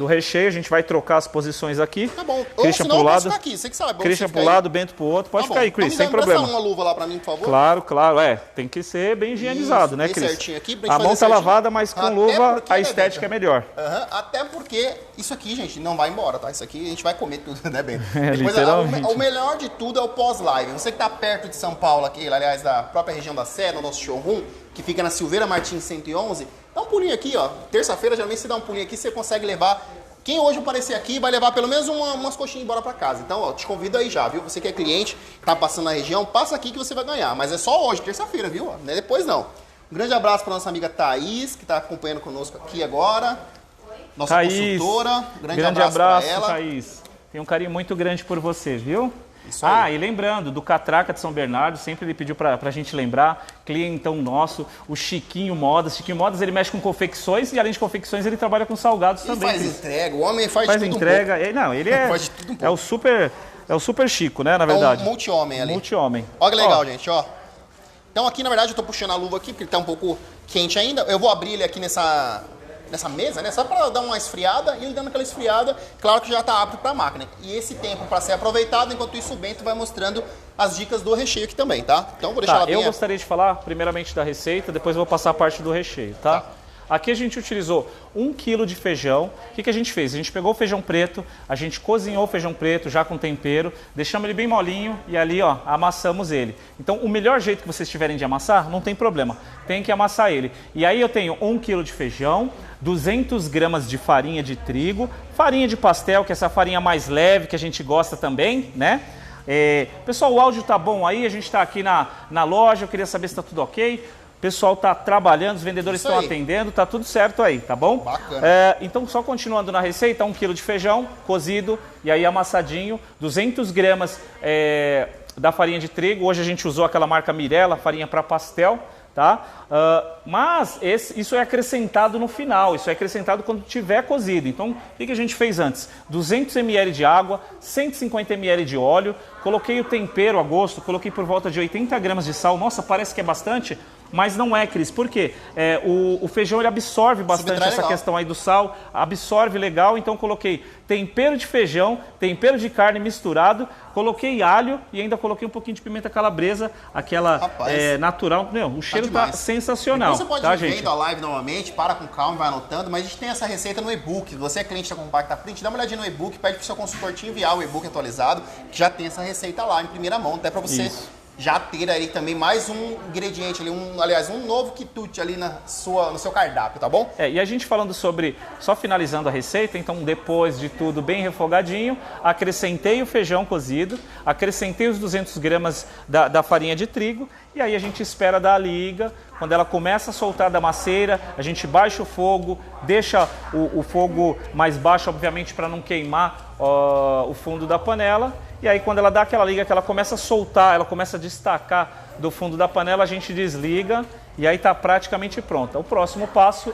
recheio. A gente vai trocar as posições aqui. Tá bom.
Christian pro lado. Ficar aqui. Você que sabe.
Christian pro lado, Bento pro outro. Pode ficar aí, Cris, sem problema.
Uma luva lá para mim, por favor.
Claro, claro. Tem que ser bem higienizado, né, Cris?
Certinho aqui,
a mão tá lavada, mas com luva a estética é melhor.
Até porque isso aqui, gente, não vai embora, tá? Isso aqui a gente vai comer tudo, né, Bento?
Literalmente.
O melhor de tudo é o pós-live. Você que tá perto de São Paulo aqui, aliás, da própria região da Sé, no nosso showroom, que fica na Silveira Martins 111, dá um pulinho aqui, ó. Terça-feira, geralmente, você dá um pulinho aqui, você consegue levar... Quem hoje aparecer aqui vai levar pelo menos umas coxinhas embora para casa. Então, ó, te convido aí já, viu? Você que é cliente, tá passando na região, passa aqui que você vai ganhar. Mas é só hoje, terça-feira, viu? Não é depois não. Um grande abraço para nossa amiga Thaís, que está acompanhando conosco aqui agora. Nossa
Thaís,
consultora.
Grande abraço para ela. Thaís. Tem um carinho muito grande por você, viu? E lembrando, do Catraca de São Bernardo, sempre ele pediu pra gente lembrar, clientão nosso, o Chiquinho Modas. Chiquinho Modas, ele mexe com confecções e além de confecções ele trabalha com salgados também.
Faz entrega, o homem faz de tudo
entrega.
Um pouco.
Não, ele faz de tudo um pouco. É o super Chico, né, na verdade.
É um multi-homem ali.
Multi-homem.
Olha que legal, gente, ó. Então aqui, na verdade, eu tô puxando a luva aqui, porque ele tá um pouco quente ainda. Eu vou abrir ele aqui nessa mesa, né? Só para dar uma esfriada, e ele dando aquela esfriada, claro que já está apto para a máquina. E esse tempo para ser aproveitado, enquanto isso o Bento vai mostrando as dicas do recheio aqui também, tá? Então vou deixar ela bem...
Eu gostaria de falar primeiramente da receita, depois eu vou passar a parte do recheio, tá? Aqui a gente utilizou 1 kg de feijão. O que a gente fez? A gente pegou o feijão preto, a gente cozinhou o feijão preto já com tempero, deixamos ele bem molinho e ali, ó, amassamos ele. Então, o melhor jeito que vocês tiverem de amassar, não tem problema, tem que amassar ele. E aí eu tenho 1 kg de feijão, 200 gramas de farinha de trigo, farinha de pastel, que é essa farinha mais leve que a gente gosta também, né? Pessoal, o áudio tá bom aí, a gente tá aqui na loja, eu queria saber se tá tudo ok. O pessoal está trabalhando, os vendedores estão atendendo, tá tudo certo aí, tá bom?
Bacana.
Então, só continuando na receita, 1 kg de feijão cozido e aí amassadinho, 200 gramas da farinha de trigo. Hoje a gente usou aquela marca Mirella, farinha para pastel, tá? Mas isso é acrescentado no final, isso é acrescentado quando tiver cozido. Então, o que a gente fez antes? 200 ml de água, 150 ml de óleo, coloquei o tempero a gosto, coloquei por volta de 80 gramas de sal. Nossa, parece que é bastante, mas não é, Cris. Por quê? O feijão ele absorve bastante essa questão aí do sal, absorve legal, então coloquei tempero de feijão, tempero de carne misturado, coloquei alho e ainda coloquei um pouquinho de pimenta calabresa, aquela natural. Meu, o cheiro tá sensacional.
Depois você pode ir vendo a live novamente, para com calma e vai anotando, mas a gente tem essa receita no e-book. Você é cliente da Compacta Print, dá uma olhadinha no e-book, pede pro seu consultor te enviar o e-book atualizado, que já tem essa receita lá em primeira mão, até para você já ter aí também mais um ingrediente ali, um novo quitute ali no seu cardápio, tá bom?
E a gente falando sobre, só finalizando a receita, então depois de tudo bem refogadinho, acrescentei o feijão cozido, acrescentei os 200 gramas da farinha de trigo e aí a gente espera dar a liga. Quando ela começa a soltar da maceira, a gente baixa o fogo, deixa o fogo mais baixo, obviamente, para não queimar o fundo da panela. E aí quando ela dá aquela liga, que ela começa a soltar, ela começa a destacar do fundo da panela, a gente desliga e aí está praticamente pronta. O próximo passo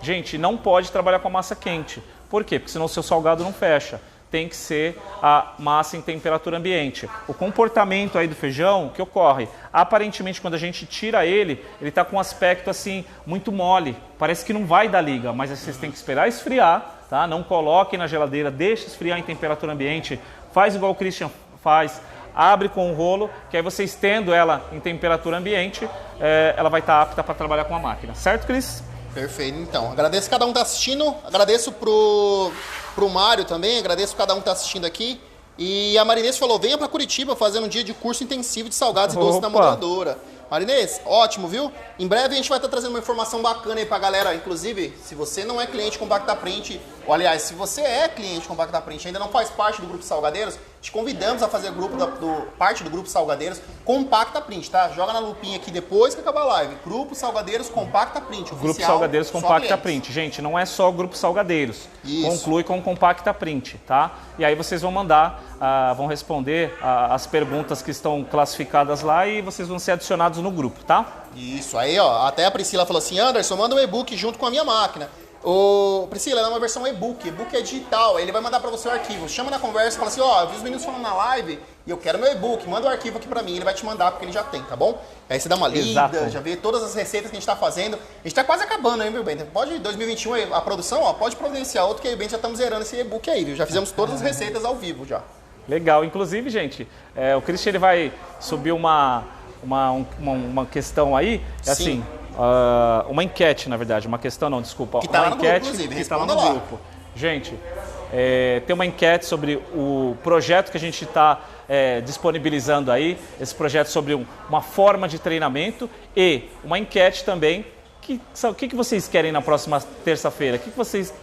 gente, não pode trabalhar com a massa quente. Por quê? Porque senão o seu salgado não fecha. Tem que ser a massa em temperatura ambiente. O comportamento aí do feijão, o que ocorre? Aparentemente, quando a gente tira ele está com um aspecto assim, muito mole. Parece que não vai dar liga, mas vocês têm que esperar esfriar, tá? Não coloquem na geladeira, deixe esfriar em temperatura ambiente. Faz igual o Christian faz, abre com o rolo, que aí você estendo ela em temperatura ambiente, ela vai estar apta para trabalhar com a máquina. Certo, Cris?
Perfeito, então. Agradeço cada um que está assistindo, agradeço pro Mário também, agradeço cada um que está assistindo aqui. E a Marinês falou, venha para Curitiba fazer um dia de curso intensivo de salgados e doces na moradora. Marinês, ótimo, viu? Em breve a gente vai estar trazendo uma informação bacana aí pra galera. Inclusive, se você não é cliente Compacta Print, ou aliás, se você é cliente Compacta Print e ainda não faz parte do Grupo Salgadeiros, te convidamos a fazer parte do Grupo Salgadeiros Compacta Print, tá? Joga na lupinha aqui depois que acabar a live. Grupo Salgadeiros Compacta Print, oficial.
Grupo Salgadeiros Compacta Print. Gente, não é só o Grupo Salgadeiros. Isso. Conclui com Compacta Print, tá? E aí vocês vão mandar, vão responder as perguntas que estão classificadas lá e vocês vão ser adicionados no grupo, tá?
Isso, aí ó, até a Priscila falou assim, Anderson, manda um e-book junto com a minha máquina. Ô, Priscila, ela é uma versão e-book é digital, ele vai mandar para você o arquivo. Chama na conversa e fala assim, ó, eu vi os meninos falando na live e eu quero meu e-book, manda o arquivo aqui para mim, ele vai te mandar porque ele já tem, tá bom? Aí você dá uma lida, já vê todas as receitas que a gente tá fazendo. A gente tá quase acabando, hein, viu, Bento? Pode, 2021, a produção, ó, pode providenciar outro que aí, Bento, já estamos zerando esse e-book aí, viu? Já fizemos todas as receitas ao vivo já.
Legal, inclusive, gente, o Christian ele vai subir uma questão aí, assim, uma enquete, na verdade, uma questão não, desculpa,
que tá
uma
lá no
enquete
grupo, inclusive,
que está lá no
lá.
grupo. Gente, tem uma enquete sobre o projeto que a gente está disponibilizando aí, esse projeto sobre uma forma de treinamento e uma enquete também, o que vocês querem na próxima terça-feira? O que vocês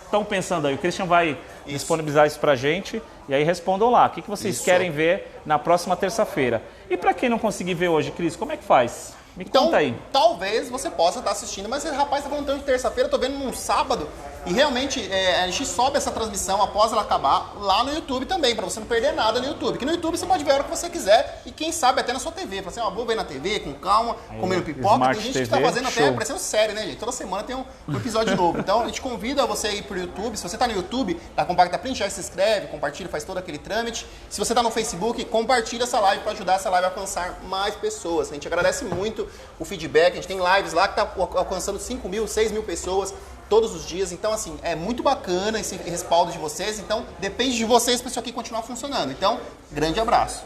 estão pensando aí? O Christian vai disponibilizar isso pra gente e aí respondam lá. O que vocês querem ver na próxima terça-feira? E para quem não conseguir ver hoje, Cris, como é que faz? Me conta aí.
Talvez você possa estar assistindo, mas esse rapaz está falando tanto de terça-feira, eu tô vendo num sábado e realmente a gente sobe essa transmissão após ela acabar lá no YouTube também, para você não perder nada no YouTube. Que no YouTube você pode ver a hora que você quiser e quem sabe até na sua TV. Fala assim, ó, vou ver na TV com calma, comendo pipoca.
Smart
Tem gente
TV,
que está fazendo
show.
até parecendo série, né, gente? Toda semana tem um episódio novo. Então a gente convida você a ir pro YouTube. Se você tá no YouTube, da Compacta Print, já se inscreve, compartilha, faz todo aquele trâmite. Se você tá no Facebook, compartilha essa live para ajudar essa live a alcançar mais pessoas. A gente agradece muito o feedback. A gente tem lives lá que tá alcançando 5 mil, 6 mil pessoas todos os dias. Então, assim, é muito bacana esse respaldo de vocês. Então, depende de vocês para isso aqui continuar funcionando. Então, grande abraço.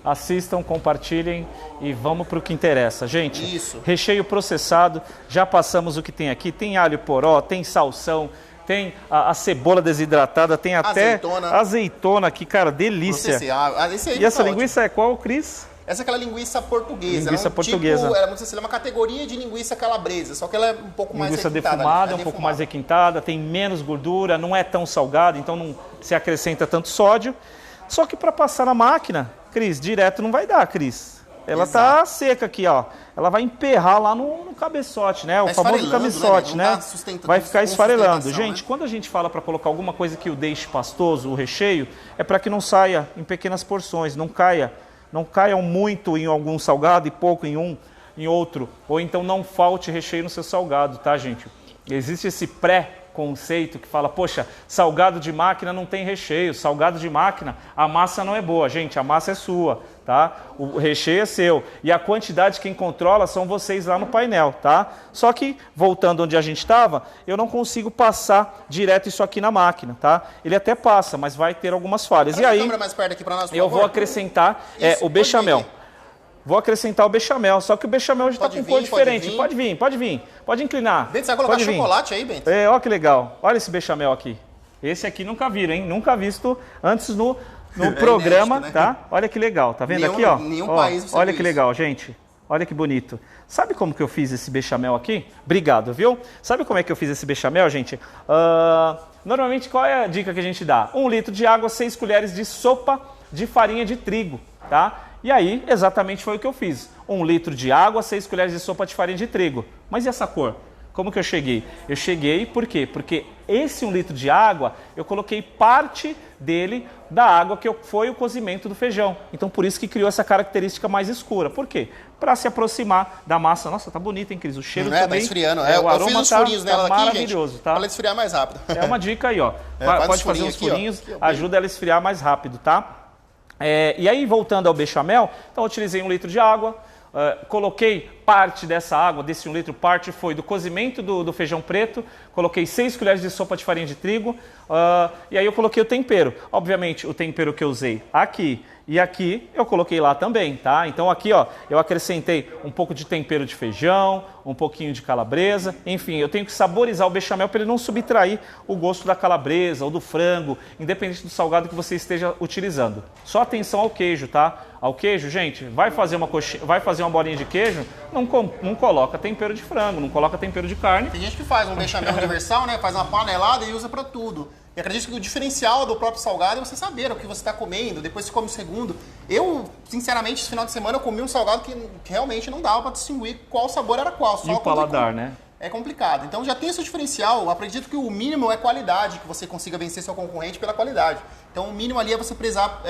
Assistam, compartilhem e vamos para o que interessa. Gente,
isso.
Recheio processado, já passamos o que tem aqui. Tem alho poró, tem salsão, tem a cebola desidratada, tem até azeitona aqui, cara, delícia.
E
essa linguiça é qual, Cris?
Essa é aquela linguiça portuguesa.
Linguiça portuguesa.
Ela é uma categoria de linguiça calabresa, só que ela é um pouco mais requintada.
Defumada, um pouco mais requintada, tem menos gordura, não é tão salgada, então não se acrescenta tanto sódio. Só que para passar na máquina, Cris, direto não vai dar, Cris. Ela tá seca aqui, ó. Ela vai emperrar lá no cabeçote, né? O famoso cabeçote, né? Vai ficar esfarelando. Gente, quando a gente fala para colocar alguma coisa que o deixe pastoso, o recheio, é para que não saia em pequenas porções, não caiam muito em algum salgado e pouco em outro, ou então não falte recheio no seu salgado, tá, gente? Existe esse conceito que fala, poxa, salgado de máquina não tem recheio, salgado de máquina, a massa não é boa. Gente, a massa é sua, tá? O recheio é seu. E a quantidade quem controla são vocês lá no painel, tá? Só que, voltando onde a gente estava, eu não consigo passar direto isso aqui na máquina, tá? Ele até passa, mas vai ter algumas falhas. E aí,
câmera mais perto aqui pra nós, por
eu
favor.
vou acrescentar o bechamel. Vou acrescentar o bechamel, só que o bechamel já está com cor diferente. Pode vir. Pode inclinar.
Bento, você vai colocar chocolate aí, Bento?
Olha que legal. Olha esse bechamel aqui. Esse aqui nunca viram, hein? Nunca visto antes no programa, inédito, né? Tá? Olha que legal. Tá vendo aqui, ó?
Nenhum país você
olha que legal, gente. Olha que bonito. Sabe como que eu fiz esse bechamel aqui? Obrigado, viu? Sabe como é que eu fiz esse bechamel, gente? Normalmente, qual é a dica que a gente dá? 1 litro de água, 6 colheres de sopa de farinha de trigo, tá? E aí, exatamente foi o que eu fiz. 1 litro de água, 6 colheres de sopa de farinha de trigo. Mas e essa cor? Como que eu cheguei? Eu cheguei, por quê? Porque esse 1 litro de água, eu coloquei parte dele da água que foi o cozimento do feijão. Então, por isso que criou essa característica mais escura. Por quê? Para se aproximar da massa. Nossa, tá bonito, hein, Cris? O cheiro também...
Tá esfriando.
O aroma
fiz os furinhos nela aqui,
maravilhoso,
gente,
tá?
para ela esfriar mais rápido.
É uma dica aí, ó. Pode fazer uns furinhos, aqui, ajuda ela a esfriar mais rápido, tá? E aí, voltando ao bechamel, então eu utilizei 1 litro de água, coloquei parte dessa água, desse 1 litro, parte foi do cozimento do feijão preto, coloquei 6 colheres de sopa de farinha de trigo, e aí eu coloquei o tempero. Obviamente, o tempero que eu usei aqui e aqui, eu coloquei lá também, tá? Então aqui, ó, eu acrescentei um pouco de tempero de feijão, um pouquinho de calabresa, enfim, eu tenho que saborizar o bechamel para ele não subtrair o gosto da calabresa ou do frango, independente do salgado que você esteja utilizando. Só atenção ao queijo, tá? Ao queijo, gente, vai fazer uma bolinha de queijo, não coloca tempero de frango, não coloca tempero de carne.
Tem gente que faz um bechamel universal, né? Faz uma panelada e usa para tudo. E acredito que o diferencial do próprio salgado é você saber o que você está comendo, depois você come o segundo. Eu, sinceramente, esse final de semana eu comi um salgado que realmente não dava para distinguir qual sabor era qual. Só
e o paladar, né?
É complicado. Então já tem esse diferencial. Eu acredito que o mínimo é qualidade, que você consiga vencer seu concorrente pela qualidade. Então o mínimo ali é você prezar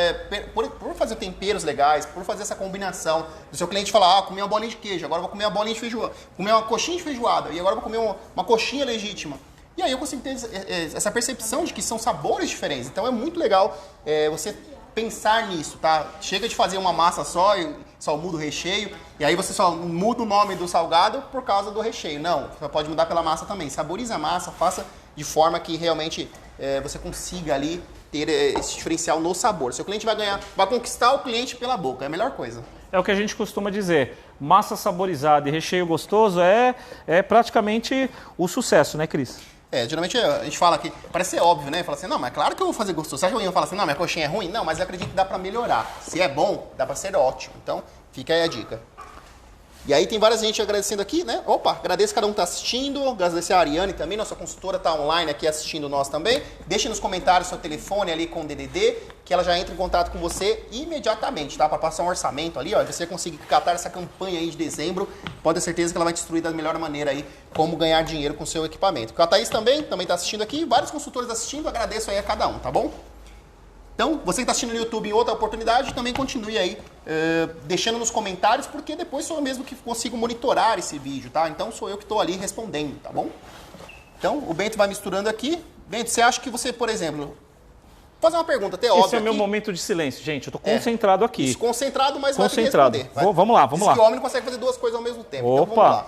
por fazer temperos legais, por fazer essa combinação. O seu cliente falar, comi uma bolinha de queijo, agora vou comer uma bolinha de feijoada, comer uma coxinha de feijoada e agora vou comer uma coxinha legítima. E aí eu consigo ter essa percepção de que são sabores diferentes. Então é muito legal você pensar nisso, tá? Chega de fazer uma massa só e só muda o recheio, e aí você só muda o nome do salgado por causa do recheio. Não, você pode mudar pela massa também. Saborize a massa, faça de forma que realmente você consiga ali ter esse diferencial no sabor. Seu cliente vai conquistar o cliente pela boca, é a melhor coisa.
É o que a gente costuma dizer, massa saborizada e recheio gostoso é praticamente o sucesso, né, Cris?
Geralmente a gente fala que, parece ser óbvio, né? Fala assim, não, mas claro que eu vou fazer gostoso. Você acha que alguém vai falar assim, não, minha coxinha é ruim? Não, mas eu acredito que dá pra melhorar. Se é bom, dá pra ser ótimo. Então, fica aí a dica. E aí tem várias gente agradecendo aqui, né? Opa, agradeço cada um que tá assistindo. Agradecer a Ariane também, nossa consultora tá online aqui assistindo nós também. Deixe nos comentários seu telefone ali com o DDD, que ela já entra em contato com você imediatamente, tá? Para passar um orçamento ali, ó, e você conseguir catar essa campanha aí de dezembro, pode ter certeza que ela vai te instruir da melhor maneira aí como ganhar dinheiro com o seu equipamento. A Thaís também tá assistindo aqui, vários consultores assistindo, agradeço aí a cada um, tá bom? Então, você que está assistindo no YouTube em outra oportunidade, também continue aí deixando nos comentários, porque depois sou eu mesmo que consigo monitorar esse vídeo, tá? Então, sou eu que estou ali respondendo, tá bom? Então, o Bento vai misturando aqui. Bento, você acha que você, por exemplo... Vou fazer uma pergunta, até óbvio.
Esse é o meu momento de silêncio, gente. Eu tô concentrado aqui.
Isso, concentrado, mas
concentrado.
Vai responder.
Vamos lá.
Diz que o homem não consegue fazer duas coisas ao mesmo tempo.
Opa!
Então, vamos lá.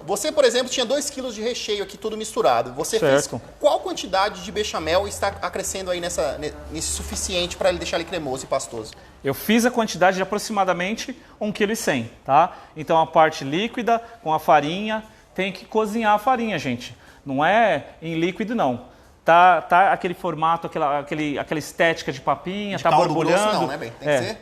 Você, por exemplo, tinha 2 kg de recheio aqui, tudo misturado. Você fez qual quantidade de bechamel está acrescendo aí nesse suficiente para ele deixar ele cremoso e pastoso?
Eu fiz a quantidade de aproximadamente 1,1 kg, tá? Então a parte líquida com a farinha, tem que cozinhar a farinha, gente. Não é em líquido, não. Tá aquele formato, aquela estética de papinha,
de
tá borbulhando.
Grosso, não, né, bem?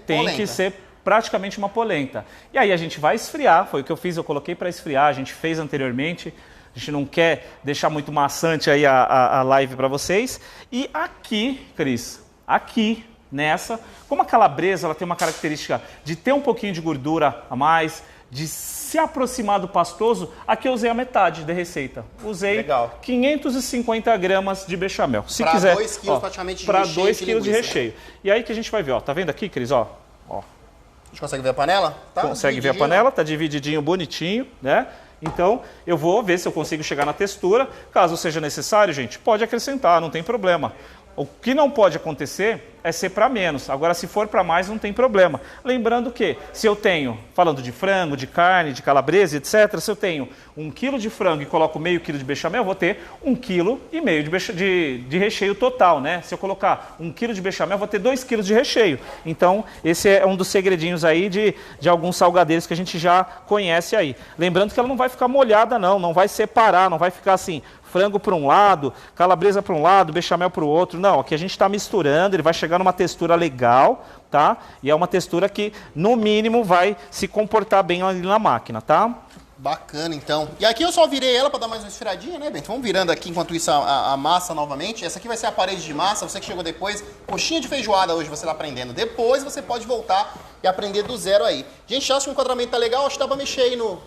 Tem que ser praticamente uma polenta. E aí a gente vai esfriar, foi o que eu fiz, eu coloquei para esfriar, a gente fez anteriormente, a gente não quer deixar muito maçante aí a live para vocês. E aqui, Cris, aqui nessa, como a calabresa ela tem uma característica de ter um pouquinho de gordura a mais, de se aproximar do pastoso, aqui eu usei a metade da receita. Usei 550 gramas de bechamel. Se
pra
quiser,
2 quilos praticamente de
para
recheio.
2 quilos de recheio. E aí que a gente vai ver, ó, tá vendo aqui, Cris, ó.
A gente consegue ver a panela?
Consegue ver a panela, tá divididinho, bonitinho, né? Então, eu vou ver se eu consigo chegar na textura. Caso seja necessário, gente, pode acrescentar, não tem problema. O que não pode acontecer é ser para menos. Agora, se for para mais, não tem problema. Lembrando que, se eu tenho, falando de frango, de carne, de calabresa, etc., se eu tenho 1 quilo de frango e coloco meio quilo de bechamel, eu vou ter 1,5 kg de recheio total, né? Se eu colocar 1 quilo de bechamel, eu vou ter 2 quilos de recheio. Então, esse é um dos segredinhos aí de alguns salgadeiros que a gente já conhece aí. Lembrando que ela não vai ficar molhada, não vai separar, não vai ficar assim, frango para um lado, calabresa para um lado, bechamel para o outro. Não, aqui a gente está misturando, ele vai chegar numa textura legal, tá? E é uma textura que, no mínimo, vai se comportar bem ali na máquina, tá?
Bacana, então. E aqui eu só virei ela para dar mais uma esfriadinha, né, Bento? Vamos virando aqui, enquanto isso, a massa novamente. Essa aqui vai ser a parede de massa, você que chegou depois. Coxinha de feijoada hoje você está aprendendo. Depois você pode voltar e aprender do zero aí. Gente, acha que o enquadramento tá legal? Acho que dá para mexer aí no...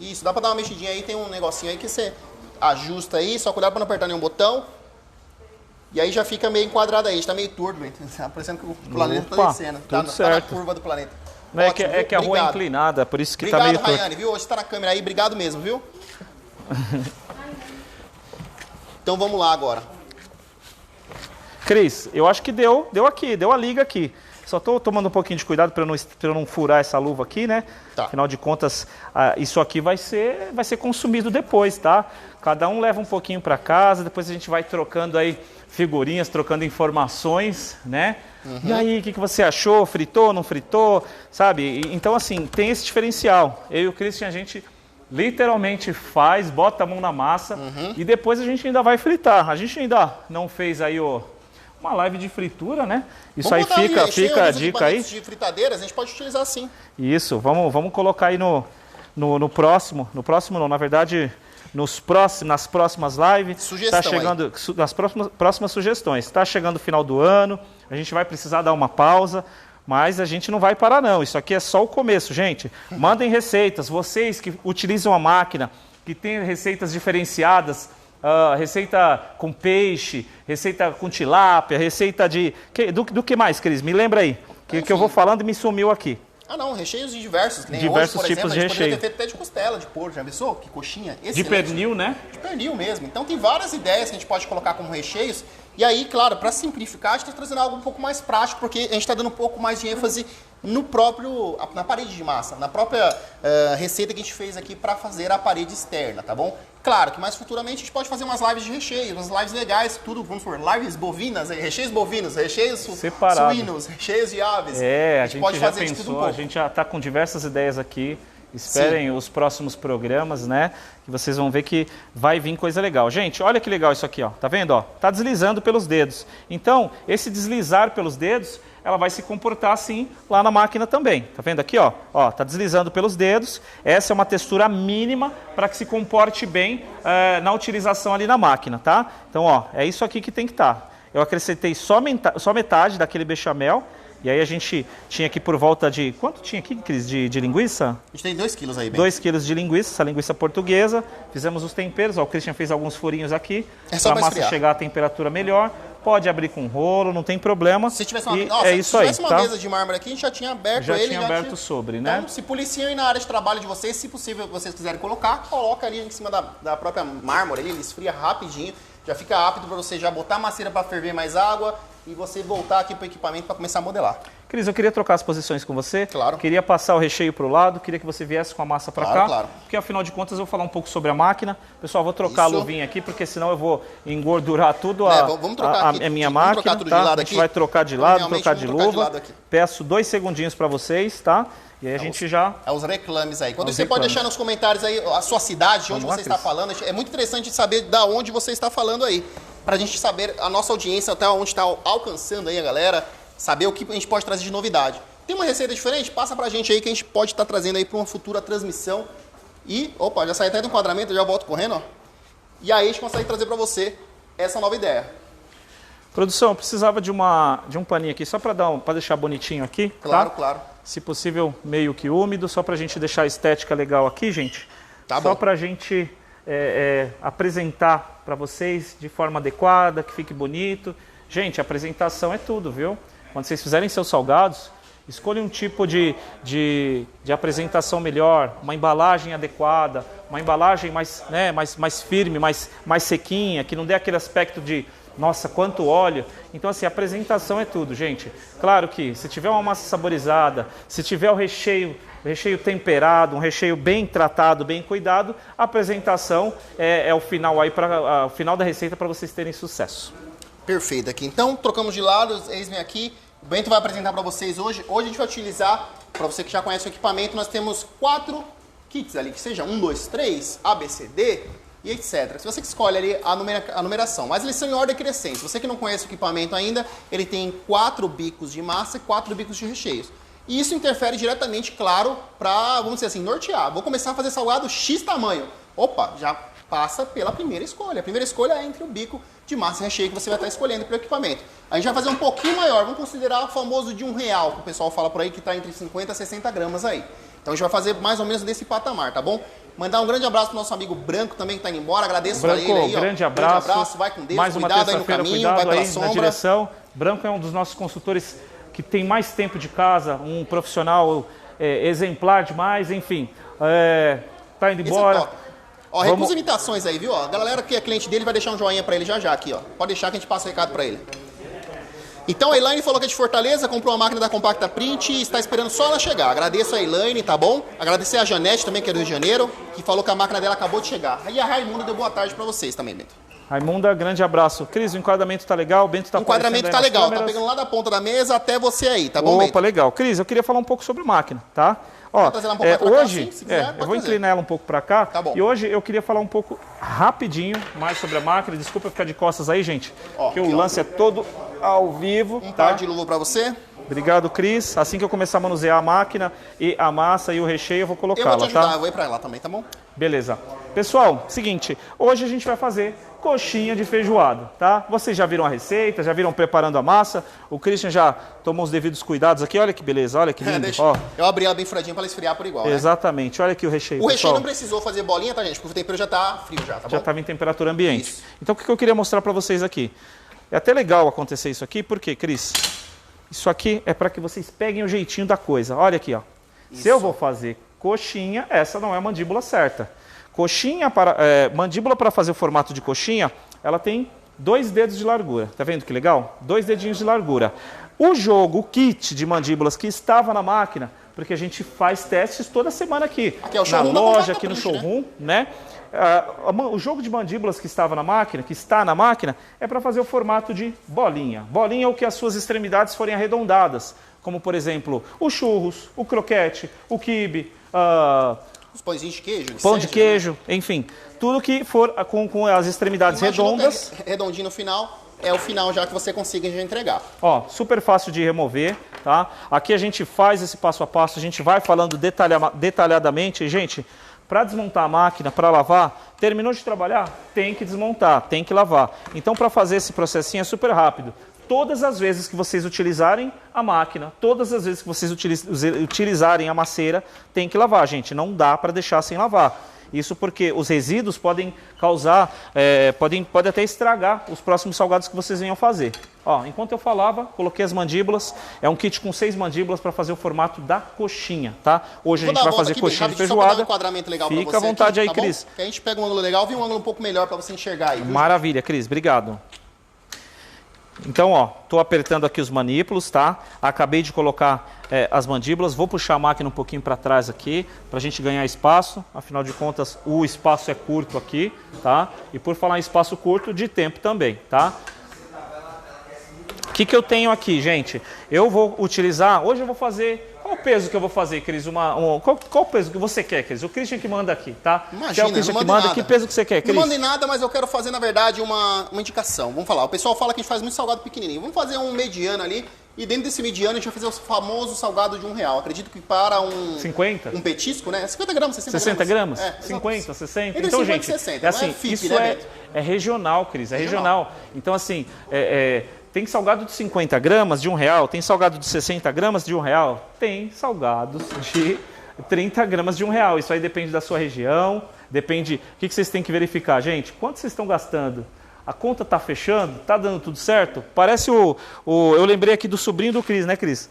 Isso, dá para dar uma mexidinha aí, tem um negocinho aí que você... ajusta aí, só cuidado para não apertar nenhum botão. E aí já fica meio enquadrado aí, está meio torto, tá parecendo que o planeta está descendo. Tá na curva do planeta.
Ótimo, é que a rua é inclinada, por isso que está meio torto.
Obrigado, Rayane, viu? Hoje está na câmera aí, obrigado mesmo, viu? Então vamos lá agora.
Cris, eu acho que deu a liga aqui. Só estou tomando um pouquinho de cuidado para eu não furar essa luva aqui, né? Tá. Afinal de contas, isso aqui vai ser consumido depois, tá? Cada um leva um pouquinho para casa, depois a gente vai trocando aí figurinhas, trocando informações, né? Uhum. E aí, o que você achou? Fritou, não fritou? Sabe? Então, assim, tem esse diferencial. Eu e o Christian, a gente literalmente faz, bota a mão na massa e depois a gente ainda vai fritar. A gente ainda não fez aí uma live de fritura, né? Isso aí fica a dica aí.
De fritadeiras, a gente pode utilizar sim.
Isso, vamos colocar aí no próximo não, na verdade, nas próximas lives.
Sugestão
tá chegando aí. Nas próximas sugestões. Está chegando o final do ano, a gente vai precisar dar uma pausa, mas a gente não vai parar não. Isso aqui é só o começo, gente. Mandem receitas, vocês que utilizam a máquina, que tem receitas diferenciadas, receita com peixe, receita com tilápia, receita do que mais, Cris? Me lembra aí, que eu vou falando e me sumiu aqui.
Ah não, recheios diversos. Que nem
diversos
hoje, por
tipos
exemplo,
de
a gente
recheio.
poderia ter feito até de costela, de porco, já pensou? Que coxinha excelente.
De pernil, né?
De pernil mesmo. Então tem várias ideias que a gente pode colocar como recheios. E aí, claro, para simplificar, a gente está trazendo algo um pouco mais prático, porque a gente está dando um pouco mais de ênfase na parede de massa, na própria receita que a gente fez aqui para fazer a parede externa, tá bom? Claro que mais futuramente a gente pode fazer umas lives de recheio, umas lives legais, tudo, vamos por lives bovinas, recheios bovinos, recheios suínos, recheios de aves.
A gente pode fazer pensou, de tudo um pouco. A gente já está com diversas ideias aqui. Esperem os próximos programas, né? Que vocês vão ver que vai vir coisa legal. Gente, olha que legal isso aqui, ó. Tá vendo, ó? Tá deslizando pelos dedos. Então, esse deslizar pelos dedos, ela vai se comportar assim lá na máquina também. Tá vendo aqui, ó? Ó, tá deslizando pelos dedos. Essa é uma textura mínima para que se comporte bem na utilização ali na máquina, tá? Então, ó, é isso aqui que tem que estar. Eu acrescentei só metade daquele bechamel. E aí a gente tinha aqui por volta de... Quanto tinha aqui, Cris, de linguiça?
A gente tem 2 quilos aí, bem.
2 quilos de linguiça, essa linguiça portuguesa. Fizemos os temperos, ó, o Christian fez alguns furinhos aqui.
É só
para a massa chegar a temperatura melhor. Pode abrir com rolo, não tem problema.
Se tivesse uma mesa de mármore aqui, a gente já tinha aberto
já tinha aberto sobre, né?
Então, se policiam aí na área de trabalho de vocês, se possível, vocês quiserem colocar, coloca ali em cima da própria mármore, ele esfria rapidinho. Já fica rápido para você já botar a macieira para ferver mais água e você voltar aqui para o equipamento para começar a modelar.
Cris, eu queria trocar as posições com você.
Claro.
Queria passar o recheio para o lado, queria que você viesse com a massa para cá.
Claro.
Porque afinal de contas eu vou falar um pouco sobre a máquina. Pessoal, vou trocar a luvinha aqui, porque senão eu vou engordurar tudo
vamos trocar aqui.
A minha máquina.
Trocar tudo de lado
aqui. A gente vai trocar de lado, trocar de luva. Peço 2 segundinhos para vocês, tá? E aí a gente já...
os reclames aí. Quando você pode deixar nos comentários aí a sua cidade, de onde você está falando. É muito interessante saber da onde você está falando aí. Pra gente saber a nossa audiência, até onde está alcançando aí a galera, saber o que a gente pode trazer de novidade. Tem uma receita diferente? Passa pra gente aí que a gente pode estar trazendo aí para uma futura transmissão. E, opa, já saí até do enquadramento, já volto correndo, ó. E aí a gente consegue trazer pra você essa nova ideia.
Produção, eu precisava de um paninho aqui, só para deixar bonitinho aqui,
Claro,
tá?
claro.
Se possível, meio que úmido, só pra gente deixar a estética legal aqui, gente.
Tá bom.
Só pra gente apresentar para vocês de forma adequada, que fique bonito. Gente, a apresentação é tudo, viu? Quando vocês fizerem seus salgados, Escolha um tipo de apresentação melhor, uma embalagem adequada, uma embalagem mais, né, mais firme, mais sequinha, que não dê aquele aspecto de, nossa, quanto óleo. Então, assim, a apresentação é tudo, gente. Claro que se tiver uma massa saborizada, se tiver o recheio temperado, um recheio bem tratado, bem cuidado, a apresentação é o final aí, o final da receita para vocês terem sucesso.
Perfeito aqui. Então, trocamos de lado, eis-me aqui. O Bento vai apresentar para vocês hoje. Hoje a gente vai utilizar, para você que já conhece o equipamento, nós temos 4 kits ali, que seja 1, 2, 3, A, B, C, D e etc. Se você que escolhe ali a numeração, mas eles são em ordem crescente. Se você que não conhece o equipamento ainda, ele tem 4 bicos de massa e 4 bicos de recheios. E isso interfere diretamente, claro, para, vamos dizer assim, nortear. Vou começar a fazer salgado X tamanho. Opa, já passa pela primeira escolha. A primeira escolha é entre o bico de massa e recheio que você vai estar escolhendo para o equipamento. A gente vai fazer um pouquinho maior, vamos considerar o famoso de R$1, que o pessoal fala por aí que está entre 50 a 60 gramas aí. Então a gente vai fazer mais ou menos desse patamar, tá bom? Mandar um grande abraço pro nosso amigo Branco também que está indo embora, agradeço a ele aí.
Grande abraço,
vai com Deus,
mais uma
cuidado aí no caminho, vai pela sombra.
Na direção. Branco é um dos nossos consultores que tem mais tempo de casa, um profissional exemplar demais, enfim, tá indo embora.
Ó, recusa imitações aí, viu? Ó, a galera que é cliente dele vai deixar um joinha pra ele já aqui, ó. Pode deixar que a gente passa o recado pra ele. Então a Elaine falou que é de Fortaleza, comprou uma máquina da Compacta Print e está esperando só ela chegar. Agradeço a Elaine, tá bom? Agradecer a Janete também, que é do Rio de Janeiro, que falou que a máquina dela acabou de chegar. E a Raimunda deu boa tarde pra vocês também, Bento.
Raimunda, grande abraço. Cris, o enquadramento tá legal, o Bento tá aparecendo.
O enquadramento tá legal, câmeras. Tá pegando lá da ponta da mesa até você aí, tá bom, Bento?
Opa, legal. Cris, eu queria falar um pouco sobre máquina, tá? Ó, hoje, cá, sim, eu vou inclinar ela um pouco para cá, tá bom. E hoje eu queria falar um pouco rapidinho mais sobre a máquina. Desculpa ficar de costas aí, gente, porque o lance é todo ao vivo.
Par de luva para você.
Obrigado, Cris. Assim que eu começar a manusear a máquina e a massa e o recheio, eu vou colocá-la, tá?
Eu vou te ajudar, eu vou ir para lá também, tá bom?
Beleza. Pessoal, seguinte, hoje a gente vai fazer coxinha de feijoada, tá? Vocês já viram a receita, já viram preparando a massa. O Christian já tomou os devidos cuidados aqui. Olha que beleza, olha que lindo. Ó.
Eu abri ela bem furadinha para ela esfriar por igual,
exatamente. Né? Olha aqui o recheio,
O recheio não precisou fazer bolinha, tá, gente? Porque o tempero já tá frio já, tá bom?
Já estava em temperatura ambiente. Isso. Então o que eu queria mostrar para vocês aqui? É até legal acontecer isso aqui, porque, Cris, isso aqui é para que vocês peguem o jeitinho da coisa. Olha aqui, ó. Isso. Se eu vou fazer coxinha, essa não é a mandíbula certa. Coxinha mandíbula para fazer o formato de coxinha, ela tem 2 dedos de largura. Tá vendo que legal? 2 dedinhos de largura. O kit de mandíbulas que estava na máquina, porque a gente faz testes toda semana aqui
é o
na loja, aqui no showroom, né? O jogo de mandíbulas que estava na máquina, que está na máquina, é para fazer o formato de bolinha. Bolinha é o que as suas extremidades forem arredondadas, como por exemplo, o churros, o croquete, o quibe,
os pãezinhos de queijo.
Pão de queijo, né? Enfim. Tudo que for com as extremidades redondas.
Redondinho no final, é o final já que você consiga já entregar.
Ó, super fácil de remover, tá? Aqui a gente faz esse passo a passo, a gente vai falando detalhadamente. E, gente, para desmontar a máquina, para lavar, terminou de trabalhar, tem que desmontar, tem que lavar. Então, para fazer esse processinho é super rápido. Todas as vezes que vocês utilizarem a máquina, todas as vezes que vocês utilizarem a masseira, tem que lavar, gente. Não dá para deixar sem lavar. Isso porque os resíduos podem causar, pode até estragar os próximos salgados que vocês venham fazer. Ó, enquanto eu falava, coloquei as mandíbulas. É um kit com 6 mandíbulas para fazer o formato da coxinha, tá? Hoje a gente vai fazer coxinha de feijoada.
Dar um enquadramento legal
Fica à vontade aqui, aí, Cris.
Que a gente pega um ângulo legal, vem um ângulo um pouco melhor para você enxergar aí. Viu?
Maravilha, Cris. Obrigado. Então, ó, estou apertando aqui os manípulos, tá? Acabei de colocar as mandíbulas. Vou puxar a máquina um pouquinho para trás aqui, para a gente ganhar espaço. Afinal de contas, o espaço é curto aqui, tá? E por falar em espaço curto, de tempo também, tá? O que eu tenho aqui, gente? Eu vou utilizar... Hoje eu vou fazer... Qual o peso que eu vou fazer, Cris? Qual o peso que você quer, Cris? O Christian que manda aqui, tá?
Imagina,
o Christian que manda.
Nada.
Que peso que você quer, Cris?
Não mandem nada, mas eu quero fazer, na verdade, uma indicação. Vamos falar. O pessoal fala que a gente faz muito salgado pequenininho. Vamos fazer um mediano ali. E dentro desse mediano a gente vai fazer o famoso salgado de R$1. Acredito que para um...
50?
Um petisco, né? 50 gramas,
60 gramas?
50,
60?
Então, 50 gente, e 60,
é assim,
FIP,
isso
né,
é regional, Cris. É regional. Então, assim, tem salgado de 50 gramas de R$1, tem salgado de 60 gramas de R$1, tem salgados de 30 gramas de R$1. Isso aí depende da sua região, depende... O que vocês têm que verificar, gente? Quanto vocês estão gastando? A conta está fechando? Está dando tudo certo? Parece eu lembrei aqui do sobrinho do Cris, né, Cris?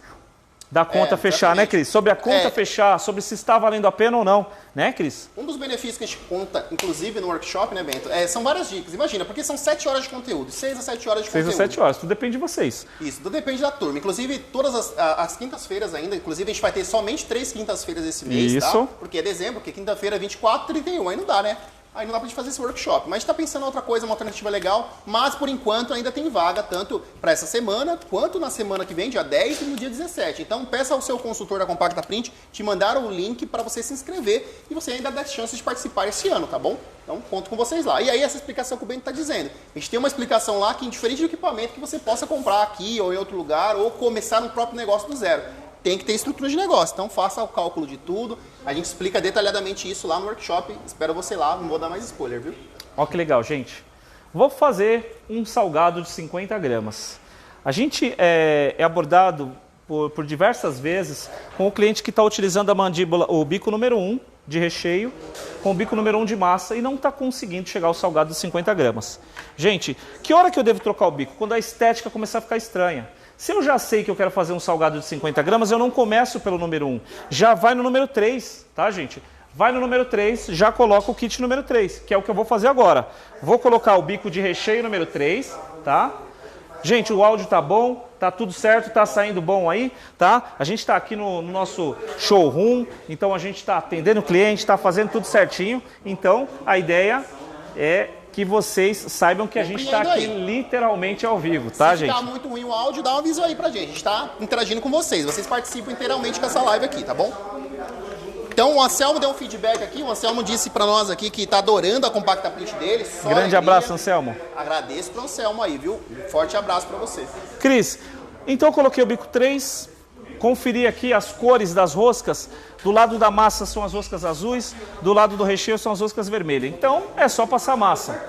da conta fechar, né, Cris? Sobre a conta fechar, sobre se está valendo a pena ou não, né, Cris?
Um dos benefícios que a gente conta, inclusive no workshop, né, Bento, são várias dicas. Imagina, porque são 7 horas de conteúdo, 6 a 7 horas de conteúdo.
6 a 7 horas, tudo depende de vocês.
Isso, tudo depende da turma. Inclusive, todas as quintas-feiras ainda, inclusive a gente vai ter somente 3 quintas-feiras esse mês, tá? Porque é dezembro, porque quinta-feira é 24, 31, aí não dá, né? Aí não dá pra gente fazer esse workshop. Mas a gente tá pensando em outra coisa, uma alternativa legal, mas por enquanto ainda tem vaga, tanto para essa semana, quanto na semana que vem, dia 10 e no dia 17. Então peça ao seu consultor da Compacta Print te mandar o link para você se inscrever e você ainda dá chance de participar esse ano, tá bom? Então conto com vocês lá. E aí essa explicação que o Bento tá dizendo. A gente tem uma explicação lá que, indiferente do equipamento que você possa comprar aqui ou em outro lugar, ou começar um próprio negócio do zero, tem que ter estrutura de negócio, então faça o cálculo de tudo. A gente explica detalhadamente isso lá no workshop. Espero você lá, não vou dar mais spoiler, viu?
Ó que legal, gente. Vou fazer um salgado de 50 gramas. A gente é abordado por diversas vezes com o cliente que está utilizando a mandíbula, o bico número 1 de recheio, com o bico número 1 de massa e não está conseguindo chegar ao salgado de 50 gramas. Gente, que hora que eu devo trocar o bico? Quando a estética começar a ficar estranha. Se eu já sei que eu quero fazer um salgado de 50 gramas, eu não começo pelo número 1. Já vai no número 3, tá, gente? Vai no número 3, já coloca o kit número 3, que é o que eu vou fazer agora. Vou colocar o bico de recheio número 3, tá? Gente, o áudio tá bom, tá tudo certo, tá saindo bom aí, tá? A gente tá aqui no nosso showroom, então a gente tá atendendo o cliente, tá fazendo tudo certinho. Então, a ideia é que vocês saibam que a gente está aqui literalmente ao vivo, tá, gente?
Se tá muito ruim o áudio, dá um aviso aí pra gente. A gente tá interagindo com vocês. Vocês participam inteiramente com essa live aqui, tá bom? Então, o Anselmo deu um feedback aqui. O Anselmo disse pra nós aqui que tá adorando a Compacta Print dele. Só
grande abraço, Anselmo.
Agradeço pro Anselmo aí, viu? Um forte abraço pra você.
Cris, então eu coloquei o bico 3, conferi aqui as cores das roscas. Do lado da massa são as roscas azuis, do lado do recheio são as roscas vermelhas. Então, é só passar massa.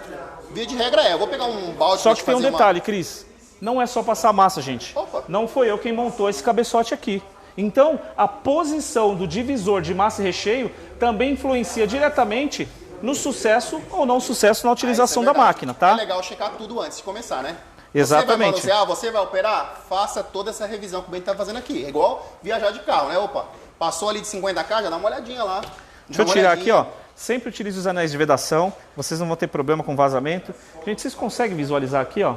Via de regra eu vou pegar um balde.
Só que tem um detalhe, Cris. Não é só passar massa, gente.
Opa.
Não foi eu quem montou esse cabeçote aqui. Então, a posição do divisor de massa e recheio também influencia diretamente no sucesso ou não sucesso na utilização da máquina, tá?
É legal checar tudo antes de começar, né?
Exatamente.
Você vai operar? Faça toda essa revisão que o Bento tá fazendo aqui. É igual viajar de carro, né? Opa, passou ali de 50k, já dá uma olhadinha lá.
Deixa eu tirar aqui, ó. Sempre utilize os anéis de vedação, vocês não vão ter problema com vazamento. Gente, vocês conseguem visualizar aqui, ó?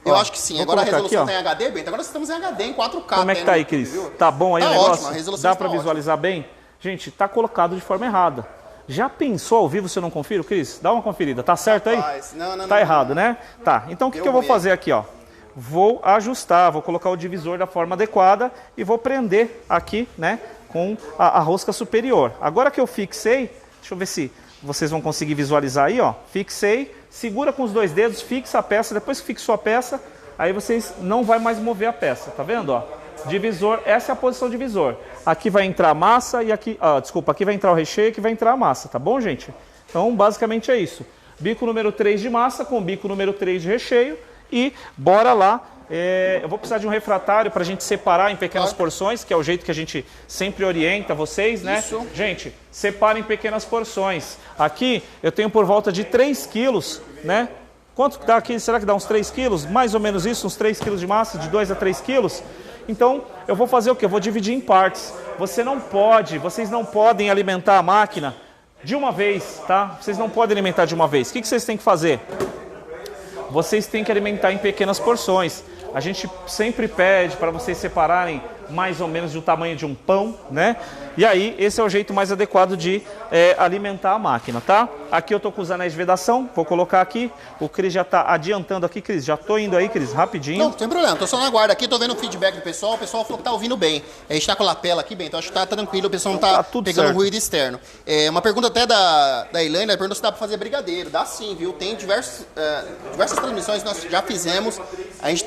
Eu acho que sim. Agora a resolução
aqui,
tá em HD, Bento. Agora estamos em HD, em 4K.
Como é que tá aí, Cris? Tá bom aí o negócio? Ótimo, a resolução dá para visualizar bem? Gente, tá colocado de forma errada. Já pensou ao vivo se eu não confiro, Cris? Dá uma conferida. Tá certo aí?
Não,
tá errado, né? Tá. Então o que eu vou fazer aqui, ó? Vou ajustar, vou colocar o divisor da forma adequada e vou prender aqui, né, com a rosca superior. Agora que eu fixei, deixa eu ver se vocês vão conseguir visualizar aí, ó. Fixei, segura com os 2 dedos, fixa a peça. Depois que fixou a peça, aí vocês não vai mais mover a peça, tá vendo, ó? Divisor, essa é a posição divisor. Aqui vai entrar a massa e aqui, aqui vai entrar o recheio e aqui vai entrar a massa, tá bom, gente? Então, basicamente é isso. Bico número 3 de massa com bico número 3 de recheio. E bora lá, eu vou precisar de um refratário para a gente separar em pequenas porções, que é o jeito que a gente sempre orienta vocês, né?
Isso.
Gente, separa em pequenas porções. Aqui eu tenho por volta de 3 quilos, né? Quanto dá aqui? Será que dá uns 3 quilos? Mais ou menos isso, uns 3 quilos de massa, de 2 a 3 quilos. Então, eu vou fazer o quê? Eu vou dividir em partes. Vocês não podem alimentar a máquina de uma vez, tá? Vocês não podem alimentar de uma vez. O que vocês têm que fazer? Vocês têm que alimentar em pequenas porções. A gente sempre pede para vocês separarem mais ou menos do tamanho de um pão, né? E aí, esse é o jeito mais adequado de alimentar a máquina, tá? Aqui eu tô com os anéis de vedação, vou colocar aqui. O Cris já tá adiantando aqui, Cris. Já tô indo aí, Cris, rapidinho.
Não tem problema, tô só na guarda aqui, tô vendo o feedback do pessoal. O pessoal falou que tá ouvindo bem. A gente tá com a lapela aqui, bem, então acho que tá tranquilo, o pessoal não tá pegando certo. Ruído externo. Uma pergunta até da Elaine, ela perguntou se dá pra fazer brigadeiro. Dá sim, viu? Tem diversas transmissões que nós já fizemos. A gente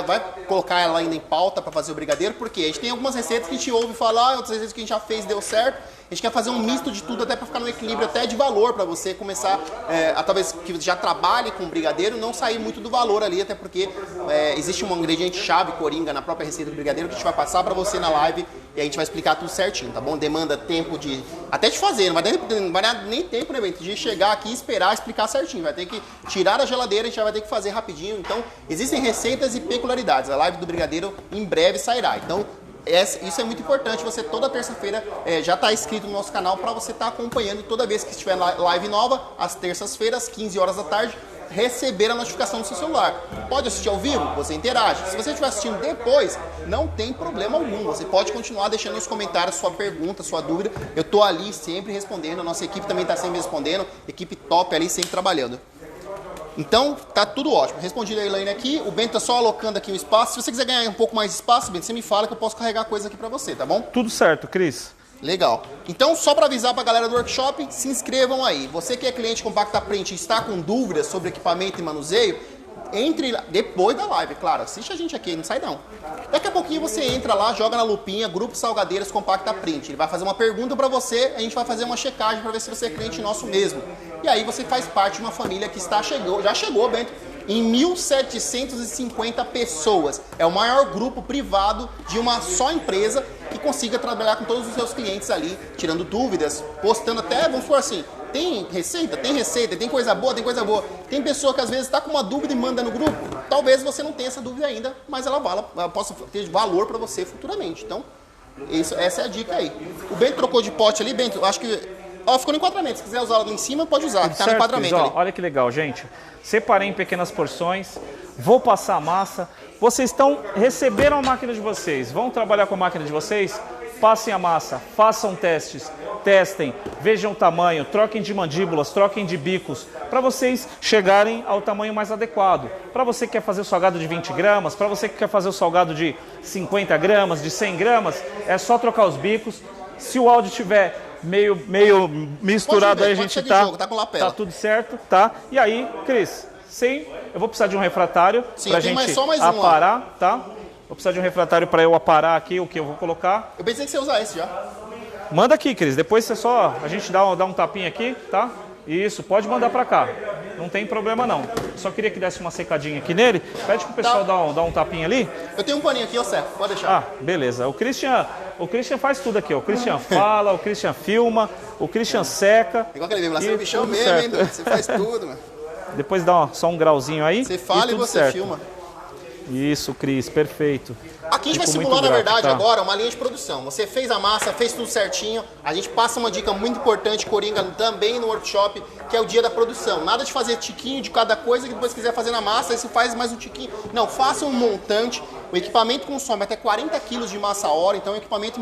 vai colocar ela ainda em pauta para fazer o brigadeiro, porque a gente tem algumas receitas que a gente ouve falar, outras receitas que a gente já fez e deu certo. A gente quer fazer um misto de tudo até para ficar no equilíbrio até de valor, para você começar a talvez que já trabalhe com brigadeiro, não sair muito do valor ali, até porque existe um ingrediente chave, coringa, na própria receita do brigadeiro que a gente vai passar para você na live e a gente vai explicar tudo certinho, tá bom? Demanda tempo até de fazer, não vai dar nem tempo, né, de chegar aqui e esperar explicar certinho, vai ter que tirar da geladeira, a gente vai ter que fazer rapidinho. Então, existem receitas e peculiaridades. A live do brigadeiro em breve sairá. Então, Isso é muito importante, você toda terça-feira já está inscrito no nosso canal para você estar acompanhando toda vez que estiver live nova, às terças-feiras, 15 horas da tarde, receber a notificação no seu celular. Pode assistir ao vivo, você interage. Se você estiver assistindo depois, não tem problema algum. Você pode continuar deixando nos comentários sua pergunta, sua dúvida. Eu estou ali sempre respondendo, a nossa equipe também está sempre respondendo, equipe top ali sempre trabalhando. Então, tá tudo ótimo. Respondi a Elaine aqui, o Bento tá só alocando aqui o espaço. Se você quiser ganhar um pouco mais de espaço, Bento, você me fala que eu posso carregar coisa aqui para você, tá bom?
Tudo certo, Cris.
Legal. Então, só para avisar para a galera do workshop, se inscrevam aí. Você que é cliente Compacta Print e está com dúvidas sobre equipamento e manuseio, entre depois da live, claro. Assiste a gente aqui, não sai não. Daqui a pouquinho você entra lá, joga na lupinha, Grupo Salgadeiras Compacta Print. Ele vai fazer uma pergunta para você, a gente vai fazer uma checagem para ver se você é cliente nosso mesmo. E aí você faz parte de uma família que já chegou, Bento, em 1.750 pessoas. É o maior grupo privado de uma só empresa que consiga trabalhar com todos os seus clientes ali, tirando dúvidas, postando até, vamos supor assim, tem receita, tem coisa boa, tem coisa boa. Tem pessoa que às vezes está com uma dúvida e manda no grupo. Talvez você não tenha essa dúvida ainda, mas ela possa ter valor para você futuramente. Então, essa é a dica aí. O Bento trocou de pote ali, Bento, acho que... Ó, ficou no enquadramento. Se quiser usar lá em cima, pode usar. Tá no enquadramento ali.
Olha que legal, gente. Separei em pequenas porções. Vou passar a massa. Vocês receberam a máquina de vocês. Vão trabalhar com a máquina de vocês? Passem a massa. Façam testes. Testem. Vejam o tamanho. Troquem de mandíbulas. Troquem de bicos. Para vocês chegarem ao tamanho mais adequado. Para você que quer fazer o salgado de 20 gramas. Para você que quer fazer o salgado de 50 gramas, de 100 gramas. É só trocar os bicos. Se o áudio tiver meio misturado, aí a gente tá tudo certo, tá? E aí, Cris, eu vou precisar de um refratário pra gente aparar, tá? Vou precisar de um refratário para eu aparar aqui o que eu vou colocar.
Eu pensei que você ia usar esse já.
Manda aqui, Cris, depois a gente dá um tapinha aqui, tá? Isso, pode mandar pra cá. Não tem problema não. Só queria que desse uma secadinha aqui nele. Pede pro pessoal dar um tapinha ali.
Eu tenho um paninho aqui, eu seco. Pode deixar.
Ah, beleza. O Christian faz tudo aqui, ó. O Christian fala, o Christian filma, o Christian seca.
Igual aquele mesmo, lá você me chama mesmo, hein, doido? Você faz tudo, mano.
Depois dá só um grauzinho aí.
Você fala e você
certo.
filma.
Isso, Cris, perfeito.
Aqui a gente vai simular, na verdade, agora uma linha de produção. Você fez a massa, fez tudo certinho. A gente passa uma dica muito importante, Coringa, também no workshop, que é o dia da produção. Nada de fazer tiquinho de cada coisa que depois quiser fazer na massa, aí você faz mais um tiquinho. Não, faça um montante. O equipamento consome até 40 quilos de massa a hora, então é um equipamento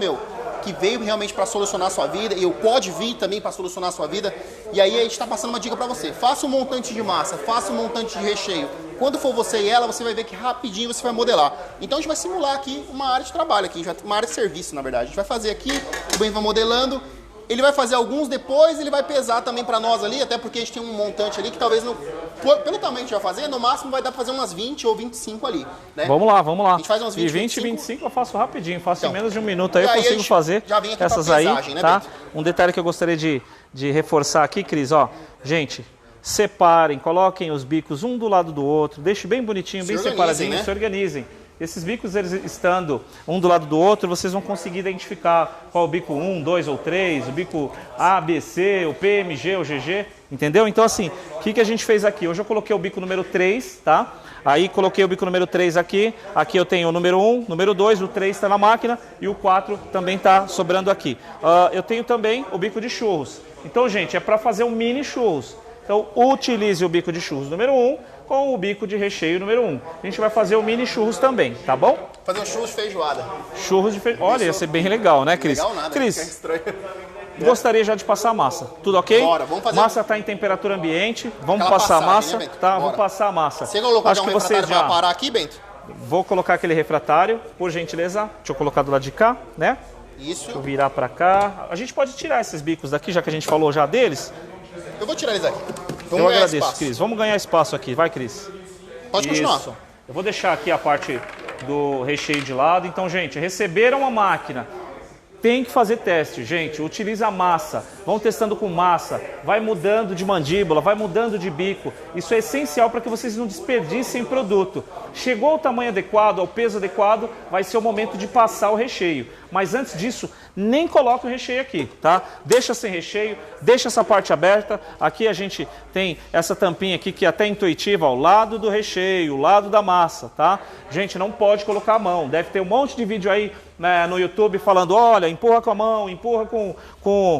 que veio realmente para solucionar a sua vida, e pode vir também para solucionar a sua vida. E aí a gente está passando uma dica para você. Faça um montante de massa, faça um montante de recheio. Quando for você e ela, você vai ver que rapidinho você vai modelar. Então a gente vai simular aqui uma área de trabalho, uma área de serviço, na verdade. A gente vai fazer aqui, o Ben vai modelando. Ele vai fazer alguns depois, ele vai pesar também para nós ali, até porque a gente tem um montante ali que talvez, pelo tamanho que a gente vai fazer, no máximo vai dar para fazer umas 20 ou 25 ali, né?
Vamos lá.
A gente faz umas 20,
25 eu faço rapidinho, faço em menos de um minuto, aí eu consigo fazer
já vem aqui
essas
pra
aí,
pesagem, né,
tá?
Bento?
Um detalhe que eu gostaria de reforçar aqui, Cris, ó, gente, separem, coloquem os bicos um do lado do outro, deixe bem bonitinho, bem separadinho, né? Se organizem. Esses bicos, eles estando um do lado do outro, vocês vão conseguir identificar qual o bico 1, 2 ou 3, o bico A, B, C, o P, M, G, o GG, entendeu? Então assim, o que a gente fez aqui? Hoje eu coloquei o bico número 3, tá? Aí coloquei o bico número 3 aqui, aqui eu tenho o número 1, número 2, o 3 está na máquina e o 4 também está sobrando aqui. Eu tenho também o bico de churros. Então, gente, é para fazer um mini churros. Então, utilize o bico de churros número 1 com o bico de recheio número 1. A gente vai fazer o mini churros também, tá bom?
Fazer um churros de feijoada.
Churros de feijoada. Olha, ia ser bem legal, né, Cris?
Legal nada,
Cris,
é estranho.
Gostaria já de passar a massa. Tudo ok?
Bora, vamos fazer.
Massa está em temperatura ambiente. Vamos
Aquela
passar a
passagem,
massa,
né, Bento?
tá?
Bora.
Vamos passar a massa.
Você colocou
Acho
já
que
um
vocês
refratário para parar aqui, Bento?
Vou colocar aquele refratário, por gentileza. Deixa eu colocar do lado de cá, né?
Isso.
Deixa eu virar para cá. A gente pode tirar esses bicos daqui, já que a gente falou já deles.
Eu vou tirar eles aqui.
Eu agradeço, Cris. Vamos ganhar espaço aqui. Vai, Cris.
Pode continuar.
Isso. Eu vou deixar aqui a parte do recheio de lado. Então, gente, receberam a máquina. Tem que fazer teste, gente. Utiliza a massa. Vão testando com massa. Vai mudando de mandíbula, vai mudando de bico. Isso é essencial para que vocês não desperdicem produto. Chegou ao tamanho adequado, ao peso adequado, vai ser o momento de passar o recheio. Mas antes disso, nem coloca o recheio aqui, tá? Deixa sem recheio, deixa essa parte aberta. Aqui a gente tem essa tampinha aqui que é até intuitiva, ao lado do recheio, ao lado da massa, tá? Gente, não pode colocar a mão. Deve ter um monte de vídeo aí, né, no YouTube falando, olha, empurra com a mão, empurra com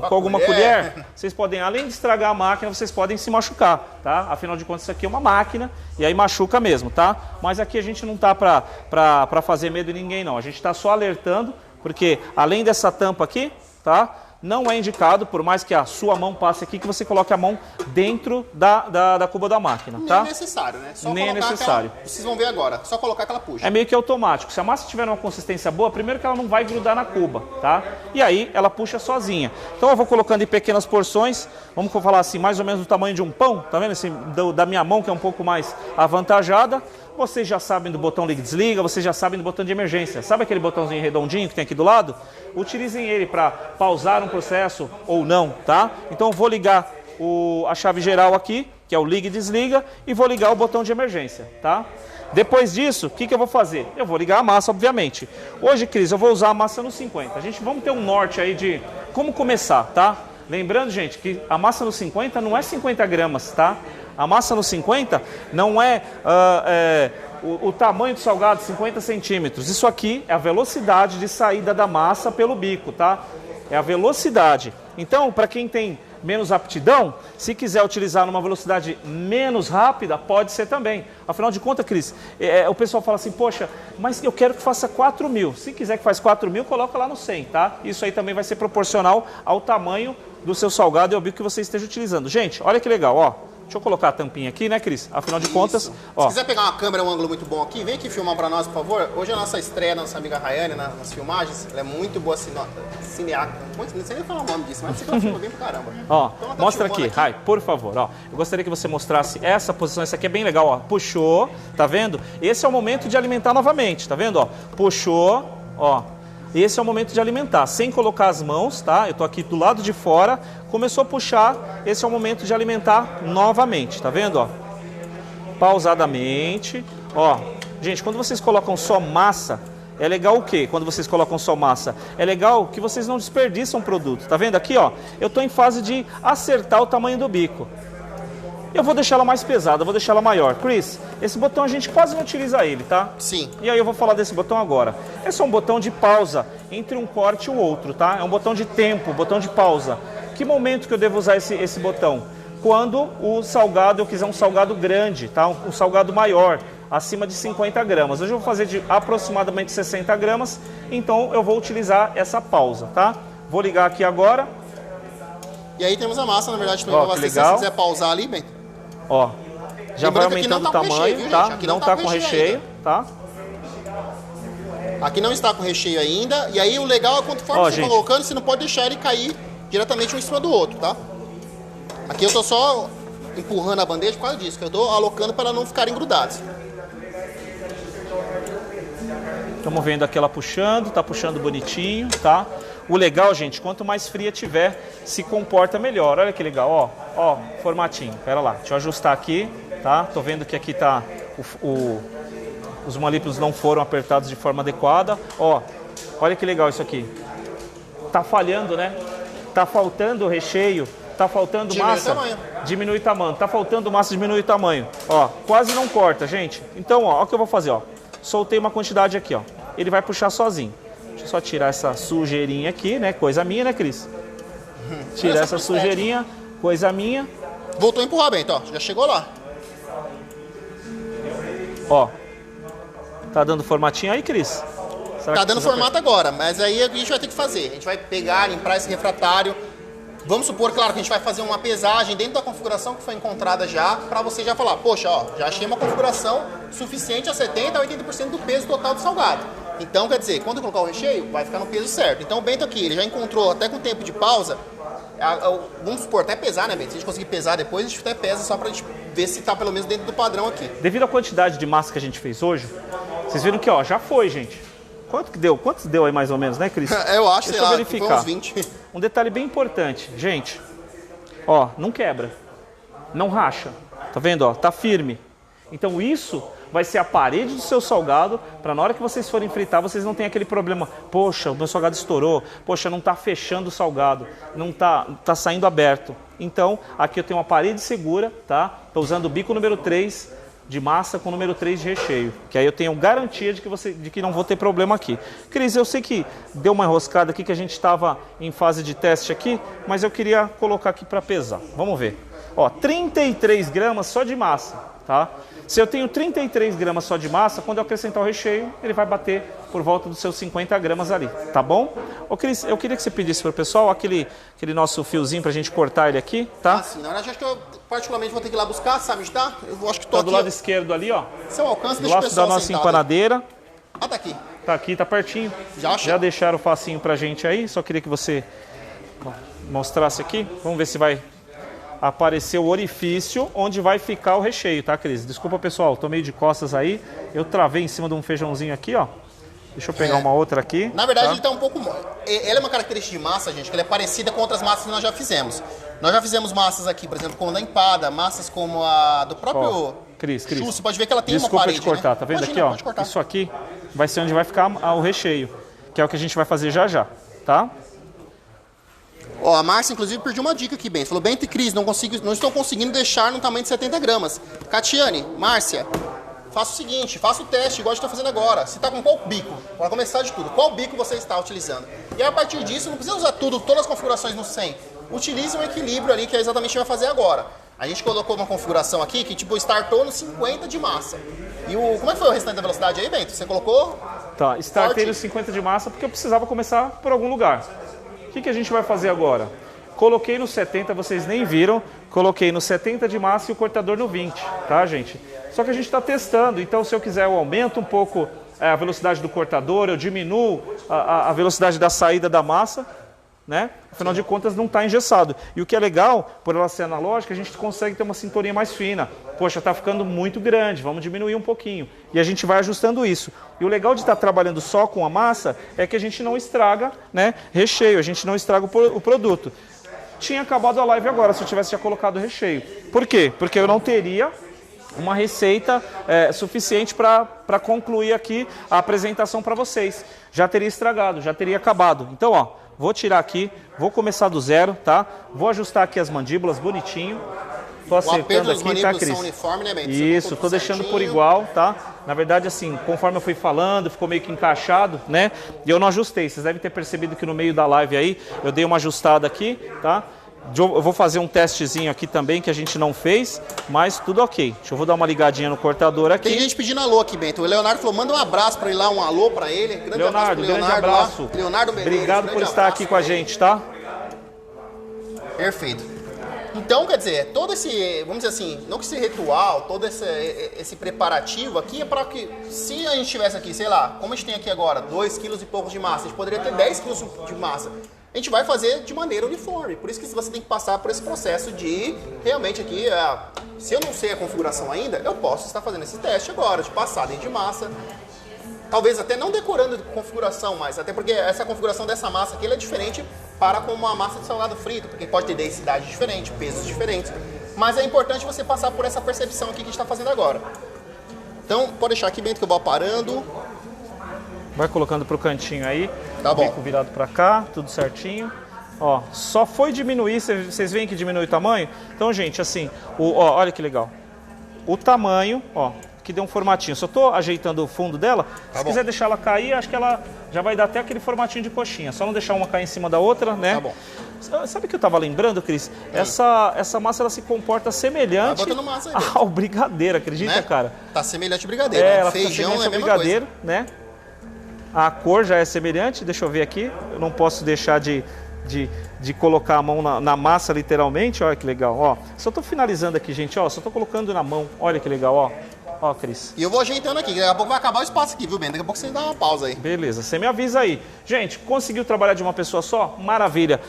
alguma colher. Vocês podem, além de estragar a máquina, vocês podem se machucar, tá? Afinal de contas, isso aqui é uma máquina e aí machuca mesmo, tá? Mas aqui a gente não tá pra fazer medo de ninguém, não. A gente tá só alertando, porque além dessa tampa aqui, tá? Não é indicado, por mais que a sua mão passe aqui, que você coloque a mão dentro da cuba da máquina, tá?
Nem é necessário, né? Só
Nem é
colocar
necessário.
Vocês vão ver agora, só colocar que ela puxa.
É meio que automático. Se a massa tiver uma consistência boa, primeiro que ela não vai grudar na cuba, tá? E aí ela puxa sozinha. Então eu vou colocando em pequenas porções, vamos falar assim, mais ou menos do tamanho de um pão, tá vendo? Assim, da minha mão, que é um pouco mais avantajada. Vocês já sabem do botão liga e desliga, vocês já sabem do botão de emergência. Sabe aquele botãozinho redondinho que tem aqui do lado? Utilizem ele para pausar um processo ou não, tá? Então eu vou ligar a chave geral aqui, que é o liga e desliga, e vou ligar o botão de emergência, tá? Depois disso, o que eu vou fazer? Eu vou ligar a massa, obviamente. Hoje, Cris, eu vou usar a massa no 50. Vamos ter um norte aí de como começar, tá? Lembrando, gente, que a massa no 50 não é 50 gramas, tá? A massa no 50 não é o tamanho do salgado, 50 centímetros. Isso aqui é a velocidade de saída da massa pelo bico, tá? É a velocidade. Então, para quem tem menos aptidão, se quiser utilizar numa velocidade menos rápida, pode ser também. Afinal de contas, Cris, o pessoal fala assim, poxa, mas eu quero que faça 4.000. Se quiser que faça 4.000, coloca lá no 100, tá? Isso aí também vai ser proporcional ao tamanho do seu salgado e ao bico que você esteja utilizando. Gente, olha que legal, ó. Deixa eu colocar a tampinha aqui, né, Cris? Afinal de contas, ó.
Se quiser pegar uma câmera, um ângulo muito bom aqui, vem aqui filmar pra nós, por favor. Hoje é a nossa estreia, nossa amiga Rayane, nas filmagens. Ela é muito boa cineasta. Não sei nem falar o nome disso, mas você filma bem pra caramba.
Ó, então mostra aqui, Ray, por favor, ó. Eu gostaria que você mostrasse essa posição, essa aqui é bem legal, ó. Puxou, tá vendo? Esse é o momento de alimentar novamente, tá vendo, ó? Puxou, ó. Esse é o momento de alimentar, sem colocar as mãos, tá? Eu tô aqui do lado de fora, começou a puxar, esse é o momento de alimentar novamente, tá vendo, ó? Pausadamente, ó. Gente, quando vocês colocam só massa, é legal o quê? Quando vocês colocam só massa, é legal que vocês não desperdiçam o produto, tá vendo aqui, ó? Eu tô em fase de acertar o tamanho do bico. Eu vou deixar ela mais pesada, vou deixar ela maior. Chris, esse botão a gente quase não utiliza ele, tá?
Sim.
E aí eu vou falar desse botão agora. Esse é um botão de pausa entre um corte e o outro, tá? É um botão de tempo, botão de pausa. Que momento que eu devo usar esse botão? Quando o salgado, eu quiser um salgado grande, tá? Um salgado maior, acima de 50 gramas. Hoje eu vou fazer de aproximadamente 60 gramas, então eu vou utilizar essa pausa, tá? Vou ligar aqui agora.
E aí temos a massa, na verdade, também
ó,
pra você, se você quiser pausar ali, bem.
Ó, já vai aumentando o tamanho,
recheio, viu,
tá?
Aqui
não tá com recheio, tá?
Aqui não está com recheio ainda. E aí o legal é conforme você
gente,
colocando, você não pode deixar ele cair diretamente um em cima do outro, tá? Aqui eu tô só empurrando a bandeja por causa disso, que eu tô alocando para ela não ficarem grudados.
Estamos vendo aqui ela puxando, tá puxando bonitinho, tá? O legal, gente, quanto mais fria tiver, se comporta melhor. Olha que legal, ó, ó, formatinho. Pera lá, deixa eu ajustar aqui, tá? Tô vendo que aqui tá os maniplos não foram apertados de forma adequada. Ó, olha que legal isso aqui. Tá falhando, né? Tá faltando recheio, tá faltando massa. Diminui o tamanho. Tá faltando massa, diminui o tamanho. Ó, quase não corta, gente. Então, ó, o que eu vou fazer, ó. Soltei uma quantidade aqui, ó. Ele vai puxar sozinho. Deixa eu só tirar essa sujeirinha aqui, né? Coisa minha, né, Cris? Tirar essa sujeirinha, coisa minha.
Voltou a empurrar, Bento, ó. Já chegou lá.
Ó. Tá dando formatinho aí, Cris?
Tá dando formato agora, mas aí a gente vai ter que fazer. A gente vai pegar, limpar esse refratário. Vamos supor, claro, que a gente vai fazer uma pesagem dentro da configuração que foi encontrada já, para você já falar, poxa, ó, já achei uma configuração suficiente a 70% a 80% do peso total do salgado. Então, quer dizer, quando eu colocar o recheio, vai ficar no peso certo. Então, o Bento aqui, ele já encontrou, até com tempo de pausa, vamos supor, até pesar, né, Bento? Se a gente conseguir pesar depois, a gente até pesa só pra gente ver se tá pelo menos dentro do padrão aqui.
Devido à quantidade de massa que a gente fez hoje, vocês viram que, ó, já foi, gente. Quanto que deu? Quantos deu aí mais ou menos, né, Cris?
Eu acho,
Deixa eu
sei
verificar.
Lá, foi uns 20.
Um detalhe bem importante, gente. Ó, não quebra. Não racha. Tá vendo, ó? Tá firme. Então isso vai ser a parede do seu salgado, para na hora que vocês forem fritar, vocês não tenham aquele problema, poxa, o meu salgado estourou, poxa, não está fechando o salgado, não tá saindo aberto. Então, aqui eu tenho uma parede segura, tá? Estou usando o bico número 3 de massa com o número 3 de recheio, que aí eu tenho garantia de que não vou ter problema aqui. Cris, eu sei que deu uma enroscada aqui, que a gente estava em fase de teste aqui, mas eu queria colocar aqui para pesar. Vamos ver. Ó, 33 gramas só de massa, tá? Se eu tenho 33 gramas só de massa, quando eu acrescentar o recheio, ele vai bater por volta dos seus 50 gramas ali, tá bom? Ô Cris, eu queria que você pedisse para o pessoal aquele nosso fiozinho para a gente cortar ele aqui, tá?
Ah, sim. Na verdade, acho que eu particularmente vou ter que ir lá buscar, sabe, tá? Eu acho que tô
Tá
aqui.
do lado esquerdo ali, ó.
Seu alcance,
Do
deixa o
lado
pessoal
da nossa
sentado.
empanadeira.
Ah, tá aqui.
Tá aqui, tá pertinho.
Já
deixaram o facinho pra gente aí. Só queria que você mostrasse aqui. Vamos ver se vai aparecer o orifício onde vai ficar o recheio, tá, Cris? Desculpa, pessoal, tô meio de costas aí. Eu travei em cima de um feijãozinho aqui, ó. Deixa eu pegar uma outra aqui.
Na verdade,
tá?
ele tá um pouco... Ela é uma característica de massa, gente, que ela é parecida com outras massas que nós já fizemos. Nós já fizemos massas aqui, por exemplo, como a da empada, massas como a do próprio...
Ó, Cris.
Você pode ver que ela tem
Desculpa
uma parede,
te cortar,
né?
tá vendo
Imagina,
aqui,
pode
ó?
cortar.
Isso aqui vai ser onde vai ficar o recheio, que é o que a gente vai fazer já já, tá?
Ó, a Márcia, inclusive, pediu uma dica aqui, Bento. Falou, Bento e Cris, não estou conseguindo deixar no tamanho de 70 gramas. Catiane, Márcia, faça o seguinte, faça o teste, igual a gente está fazendo agora. Você está com qual bico? Para começar de tudo, qual bico você está utilizando? E a partir disso, não precisa usar todas as configurações no 100. Utilize um equilíbrio ali, que é exatamente o que vai fazer agora. A gente colocou uma configuração aqui que, tipo, startou no 50 de massa. E como é que foi o restante da velocidade aí, Bento? Você colocou...
Tá, startei
forte.
no 50 de massa porque eu precisava começar por algum lugar. O que a gente vai fazer agora? Coloquei no 70, vocês nem viram, coloquei no 70 de massa e o cortador no 20, tá, gente? Só que a gente está testando, então se eu quiser eu aumento um pouco a velocidade do cortador, eu diminuo a velocidade da saída da massa, né? Afinal de contas não está engessado. E o que é legal, por ela ser analógica, a gente consegue ter uma sintonia mais fina. Poxa, está ficando muito grande, vamos diminuir um pouquinho. E a gente vai ajustando isso. E o legal de estar trabalhando só com a massa é que a gente não estraga, né, recheio, a gente não estraga o produto. Tinha acabado a live agora, se eu tivesse já colocado o recheio. Por quê? Porque eu não teria uma receita suficiente para concluir aqui a apresentação para vocês. Já teria estragado, já teria acabado. Então, ó, vou tirar aqui, vou começar do zero, tá? Vou ajustar aqui as mandíbulas bonitinho. Tô acertando aqui, tá, Cris?
Uniforme, né, Bento?
Isso, tô deixando por igual, tá? Na verdade, assim, conforme eu fui falando, ficou meio que encaixado, né? E eu não ajustei. Vocês devem ter percebido que no meio da live aí, eu dei uma ajustada aqui, tá? Eu vou fazer um testezinho aqui também, que a gente não fez, mas tudo ok. Deixa eu dar uma ligadinha no cortador aqui.
Tem gente pedindo alô aqui, Bento. O Leonardo falou, manda um abraço para ele lá, um alô para ele. Grande
Leonardo,
abraço pro
grande abraço.
Lá. Leonardo Medeiros,
obrigado por estar aqui com a gente, tá?
Perfeito. Então, quer dizer, todo esse, vamos dizer assim, não que esse ritual, todo esse preparativo aqui é para que, se a gente tivesse aqui, sei lá, como a gente tem aqui agora, 2 quilos e poucos de massa, a gente poderia ter 10 quilos de massa. A gente vai fazer de maneira uniforme. Por isso que você tem que passar por esse processo de, realmente aqui, se eu não sei a configuração ainda, eu posso estar fazendo esse teste agora, de passar dentro de massa. Talvez até não decorando configuração, mas até porque essa configuração dessa massa aqui ela é diferente para com uma massa de salgado frito, porque pode ter densidade diferente, pesos diferentes. Mas é importante você passar por essa percepção aqui que a gente está fazendo agora. Então, pode deixar aqui, Bento, que eu vou parando.
Vai colocando pro cantinho aí.
Tá bom.
Bico virado para cá, tudo certinho. Ó, só foi diminuir, vocês veem que diminui o tamanho? Então, gente, assim, ó, olha que legal. O tamanho, ó, que deu um formatinho. Só tô ajeitando o fundo dela. Se quiser deixar ela cair, acho que ela já vai dar até aquele formatinho de coxinha. Só não deixar uma cair em cima da outra, né?
Tá bom.
Sabe o que eu tava lembrando, Cris? Essa massa ela se comporta semelhante
massa aí,
ao brigadeiro, acredita,
né?
cara?
Tá semelhante ao brigadeiro. Né?
Ela
Feijão
fica
é a
ao
mesma
brigadeiro,
coisa.
né? A cor já é semelhante, deixa eu ver aqui. Eu não posso deixar de colocar a mão na massa, literalmente. Olha que legal, ó. Só tô finalizando aqui, gente, ó. Só tô colocando na mão. Olha que legal, ó. Ó, Cris.
E eu vou ajeitando aqui, daqui a pouco vai acabar o espaço aqui, viu, Ben? Daqui a pouco você dá uma pausa aí.
Beleza, você me avisa aí. Gente, conseguiu trabalhar de uma pessoa só? Maravilha.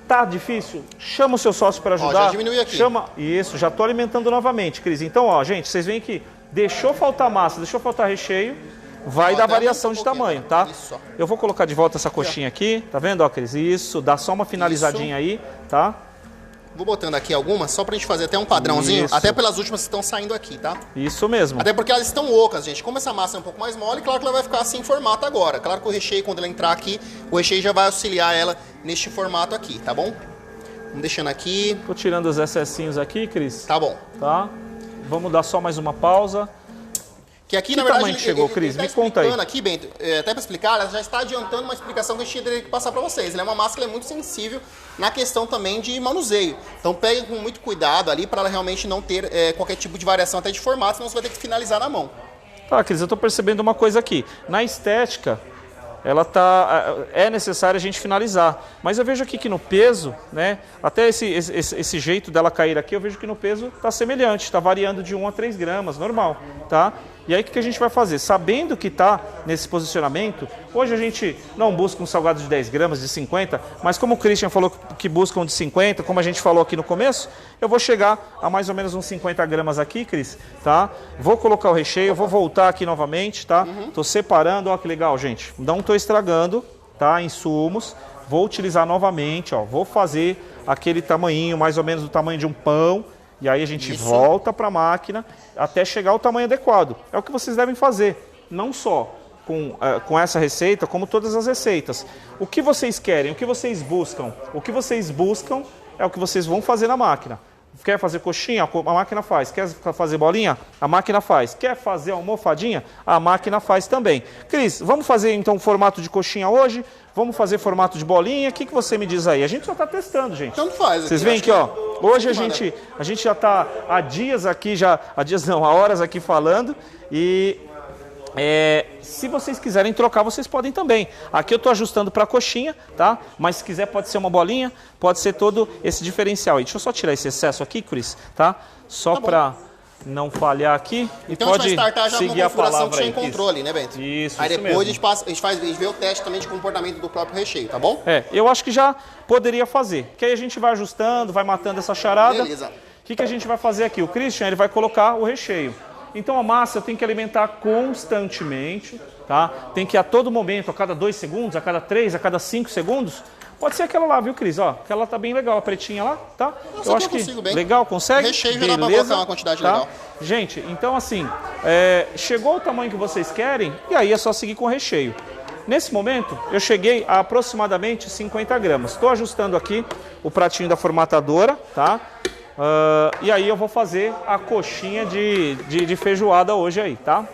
Tá difícil? Chama o seu sócio para ajudar.
Ó, já diminui aqui.
Chama. Isso, já tô alimentando novamente, Cris. Então, ó, gente, vocês veem que deixou faltar massa, deixou faltar recheio, vai dar variação de tamanho, tá?
Isso.
Eu vou colocar de volta essa coxinha aqui, tá vendo, ó, Cris? Isso, dá só uma finalizadinha aí, tá?
Vou botando aqui algumas, só pra gente fazer até um padrãozinho,
Isso.
até pelas últimas que estão saindo aqui, tá?
Isso mesmo.
Até porque elas estão ocas, gente. Como essa massa é um pouco mais mole, claro que ela vai ficar assim em formato agora. Claro que o recheio, quando ela entrar aqui, o recheio já vai auxiliar ela neste formato aqui, tá bom? Vamos deixando aqui.
Tô tirando os excessinhos aqui, Cris.
Tá bom.
Tá? Vamos dar só mais uma pausa.
Que aqui,
Que
na verdade,
tamanho que chegou, Cris?
tá
Me conta aí.
aqui, Bento, até para explicar, ela já está adiantando uma explicação que a gente teria que passar para vocês. Ela é uma massa que é muito sensível na questão também de manuseio. Então peguem com muito cuidado ali para ela realmente não ter qualquer tipo de variação até de formato, senão você vai ter que finalizar na mão.
Tá, Cris, eu tô percebendo uma coisa aqui. Na estética, é necessário a gente finalizar. Mas eu vejo aqui que no peso, né? Até esse jeito dela cair aqui, eu vejo que no peso está semelhante, está variando de 1 a 3 gramas, normal, tá? E aí o que a gente vai fazer? Sabendo que está nesse posicionamento, hoje a gente não busca um salgado de 10 gramas, de 50, mas como o Christian falou que buscam de 50, como a gente falou aqui no começo, eu vou chegar a mais ou menos uns 50 gramas aqui, Cris, tá? Vou colocar o recheio, vou voltar aqui novamente, tá? Tô separando, ó que legal, gente. Não tô estragando, tá? Insumos. Vou utilizar novamente, ó. Vou fazer aquele tamanhinho, mais ou menos do tamanho de um pão. E aí a gente volta para a máquina até chegar ao tamanho adequado. É o que vocês devem fazer, não só com essa receita, como todas as receitas. O que vocês querem, o que vocês buscam? O que vocês buscam é o que vocês vão fazer na máquina. Quer fazer coxinha? A máquina faz. Quer fazer bolinha? A máquina faz. Quer fazer almofadinha? A máquina faz também. Cris, vamos fazer então formato de coxinha hoje? Vamos fazer formato de bolinha? O que você me diz aí? A gente só está testando, gente.
Tanto faz.
Vocês veem aqui, ó. Hoje a gente já está há dias aqui, há horas aqui falando. E se vocês quiserem trocar, vocês podem também. Aqui eu estou ajustando para a coxinha, tá? Mas se quiser pode ser uma bolinha, pode ser todo esse diferencial aí. Deixa eu só tirar esse excesso aqui, Cris, tá? Só para não falhar aqui.
Então
e pode
a gente vai startar já
seguir
uma
a palavra
configuração
aí,
sem controle, né, Bento?
Isso,
aí
isso
depois
mesmo.
a gente vê o teste também de comportamento do próprio recheio, tá bom?
Eu acho que já poderia fazer. Que aí a gente vai ajustando, vai matando essa charada.
Beleza.
O que a gente vai fazer aqui? O Christian, ele vai colocar o recheio. Então a massa eu tenho que alimentar constantemente, tá? Tem que a todo momento, a cada 2 segundos, a cada 3, a cada 5 segundos. Pode ser aquela lá, viu, Cris? Ó, aquela tá bem legal, a pretinha lá, tá?
Nossa,
eu acho que
consigo bem.
legal, consegue?
O recheio já dá pra colocar uma quantidade legal.
Gente, então assim, chegou o tamanho que vocês querem, e aí é só seguir com o recheio. Nesse momento, eu cheguei a aproximadamente 50 gramas. Estou ajustando aqui o pratinho da formatadora, tá? E aí eu vou fazer a coxinha de feijoada hoje aí, tá?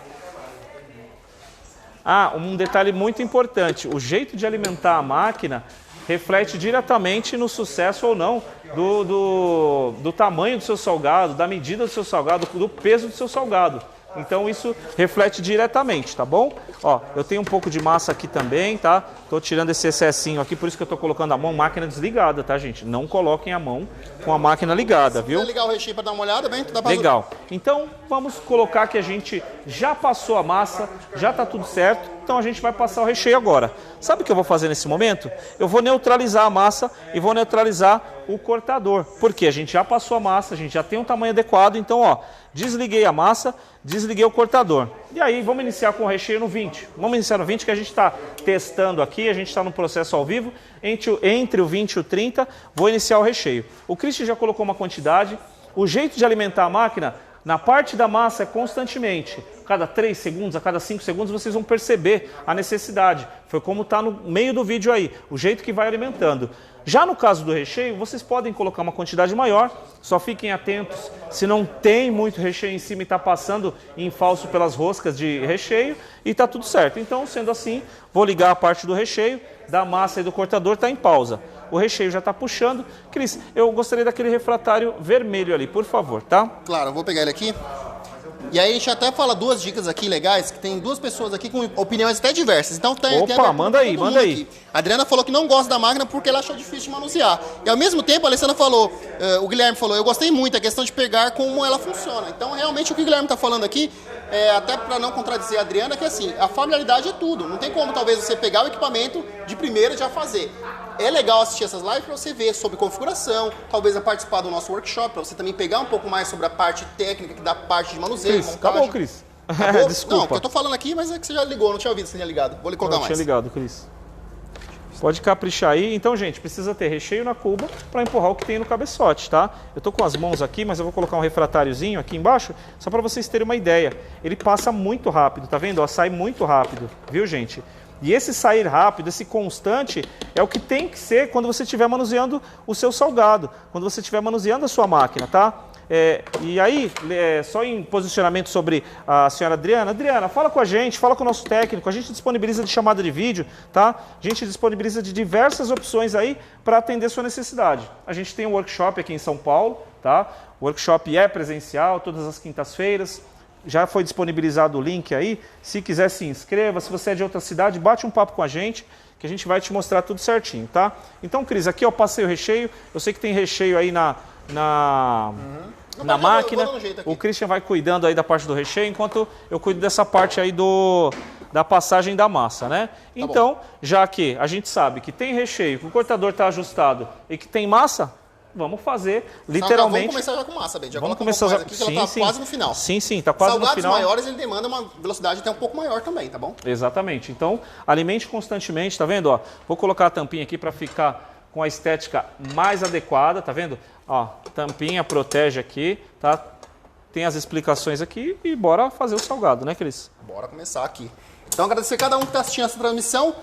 Um detalhe muito importante. O jeito de alimentar a máquina reflete diretamente no sucesso ou não do tamanho do seu salgado, da medida do seu salgado, do peso do seu salgado. Então isso reflete diretamente, tá bom? Ó, eu tenho um pouco de massa aqui também, tá? Tô tirando esse excessinho aqui, por isso que eu tô colocando a mão, máquina desligada, tá, gente? Não coloquem a mão com a máquina ligada, viu?
Vou ligar o recheio para dar uma olhada, Bento? Dá pra
Legal. Então, vamos colocar que a gente já passou a massa, já tá tudo certo, então a gente vai passar o recheio agora. Sabe o que eu vou fazer nesse momento? Eu vou neutralizar a massa e vou neutralizar o cortador. Porque a gente já passou a massa, a gente já tem um tamanho adequado, então, ó, desliguei a massa, desliguei o cortador. E aí, vamos iniciar com o recheio no 20. Vamos iniciar no 20, que a gente está testando aqui, a gente está no processo ao vivo. Entre o 20 e o 30, vou iniciar o recheio. O Christian já colocou uma quantidade. O jeito de alimentar a máquina, na parte da massa, é constantemente. A cada 3 segundos, a cada 5 segundos, vocês vão perceber a necessidade. Foi como está no meio do vídeo aí, o jeito que vai alimentando. Já no caso do recheio, vocês podem colocar uma quantidade maior, só fiquem atentos se não tem muito recheio em cima e está passando em falso pelas roscas de recheio e está tudo certo. Então, sendo assim, vou ligar a parte do recheio, da massa e do cortador, está em pausa. O recheio já está puxando. Cris, eu gostaria daquele refratário vermelho ali, por favor, tá?
Claro, eu vou pegar ele aqui. E aí a gente até fala 2 dicas aqui legais, que tem 2 pessoas aqui com opiniões até diversas. Então
Opa, manda aí, manda aí.
Aqui. A Adriana falou que não gosta da máquina porque ela achou difícil de manusear. E ao mesmo tempo a Alessandra falou, o Guilherme falou, eu gostei muito, a questão de pegar como ela funciona. Então realmente o que o Guilherme está falando aqui, até para não contradizer a Adriana, que assim, a familiaridade é tudo. Não tem como talvez você pegar o equipamento de primeira e já fazer. É legal assistir essas lives para você ver sobre configuração, talvez participar do nosso workshop, para você também pegar um pouco mais sobre a parte técnica, que dá parte de manuseio,
Cris, acabou, Cris.
Acabou?
Desculpa.
Não, eu tô falando aqui, mas é que você já ligou, não tinha ouvido, você tinha ligado. Vou lhe colocar mais.
Tinha ligado, Cris. Pode caprichar aí. Então, gente, precisa ter recheio na cuba para empurrar o que tem no cabeçote, tá? Eu tô com as mãos aqui, mas eu vou colocar um refratáriozinho aqui embaixo, só para vocês terem uma ideia. Ele passa muito rápido, tá vendo? Ó, sai muito rápido, viu, gente? E esse sair rápido, esse constante, é o que tem que ser quando você estiver manuseando o seu salgado, quando você estiver manuseando a sua máquina, tá? E aí, só em posicionamento sobre a senhora Adriana. Adriana, fala com a gente, fala com o nosso técnico. A gente disponibiliza de chamada de vídeo, tá? A gente disponibiliza de diversas opções aí para atender a sua necessidade. A gente tem um workshop aqui em São Paulo, tá? O workshop é presencial, todas as quintas-feiras. Já foi disponibilizado o link aí. Se quiser, se inscreva. Se você é de outra cidade, bate um papo com a gente, que a gente vai te mostrar tudo certinho, tá? Então, Cris, aqui eu passei o recheio. Eu sei que tem recheio aí na máquina. O Christian vai cuidando aí da parte do recheio, enquanto eu cuido dessa parte aí da passagem da massa, né? Então, já que a gente sabe que tem recheio, que o cortador está ajustado e que tem massa, vamos fazer literalmente.
Vamos começar já com massa, bem. Já
vamos começar já aqui,
que ela tá quase no final.
Sim, tá quase no final.
Salgados maiores, ele demanda uma velocidade até um pouco maior também, tá bom?
Exatamente. Então, alimente constantemente, tá vendo? Ó, vou colocar a tampinha aqui para ficar com a estética mais adequada, tá vendo? Ó, tampinha protege aqui, tá? Tem as explicações aqui e bora fazer o salgado, né, Cris?
Bora começar aqui. Então, agradecer a cada um que está assistindo essa transmissão.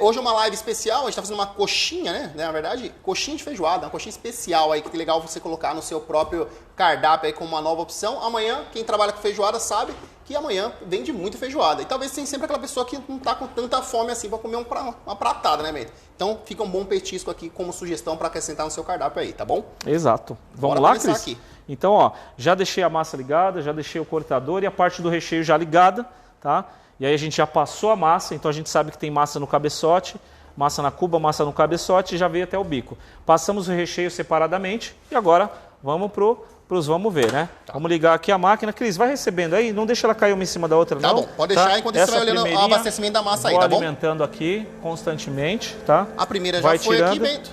Hoje é uma live especial, a gente está fazendo uma coxinha, né? Na verdade, coxinha de feijoada, uma coxinha especial aí, que é legal você colocar no seu próprio cardápio aí como uma nova opção. Amanhã, quem trabalha com feijoada sabe que amanhã vende muito feijoada. E talvez tem sempre aquela pessoa que não está com tanta fome assim para comer uma pratada, né, Meito? Então, fica um bom petisco aqui como sugestão para acrescentar no seu cardápio aí, tá bom?
Exato. Vamos lá, Cris? Aqui. Então, ó, já deixei a massa ligada, já deixei o cortador e a parte do recheio já ligada, tá? E aí a gente já passou a massa, então a gente sabe que tem massa no cabeçote, massa na cuba, massa no cabeçote e já veio até o bico. Passamos o recheio separadamente e agora vamos pros vamos ver, né? Tá. Vamos ligar aqui a máquina. Cris, vai recebendo aí, não deixa ela cair uma em cima da outra, não.
Tá bom, pode deixar enquanto você vai olhando o abastecimento da massa aí, tá bom?
Vou alimentando aqui constantemente, tá?
A primeira já foi aqui, Bento.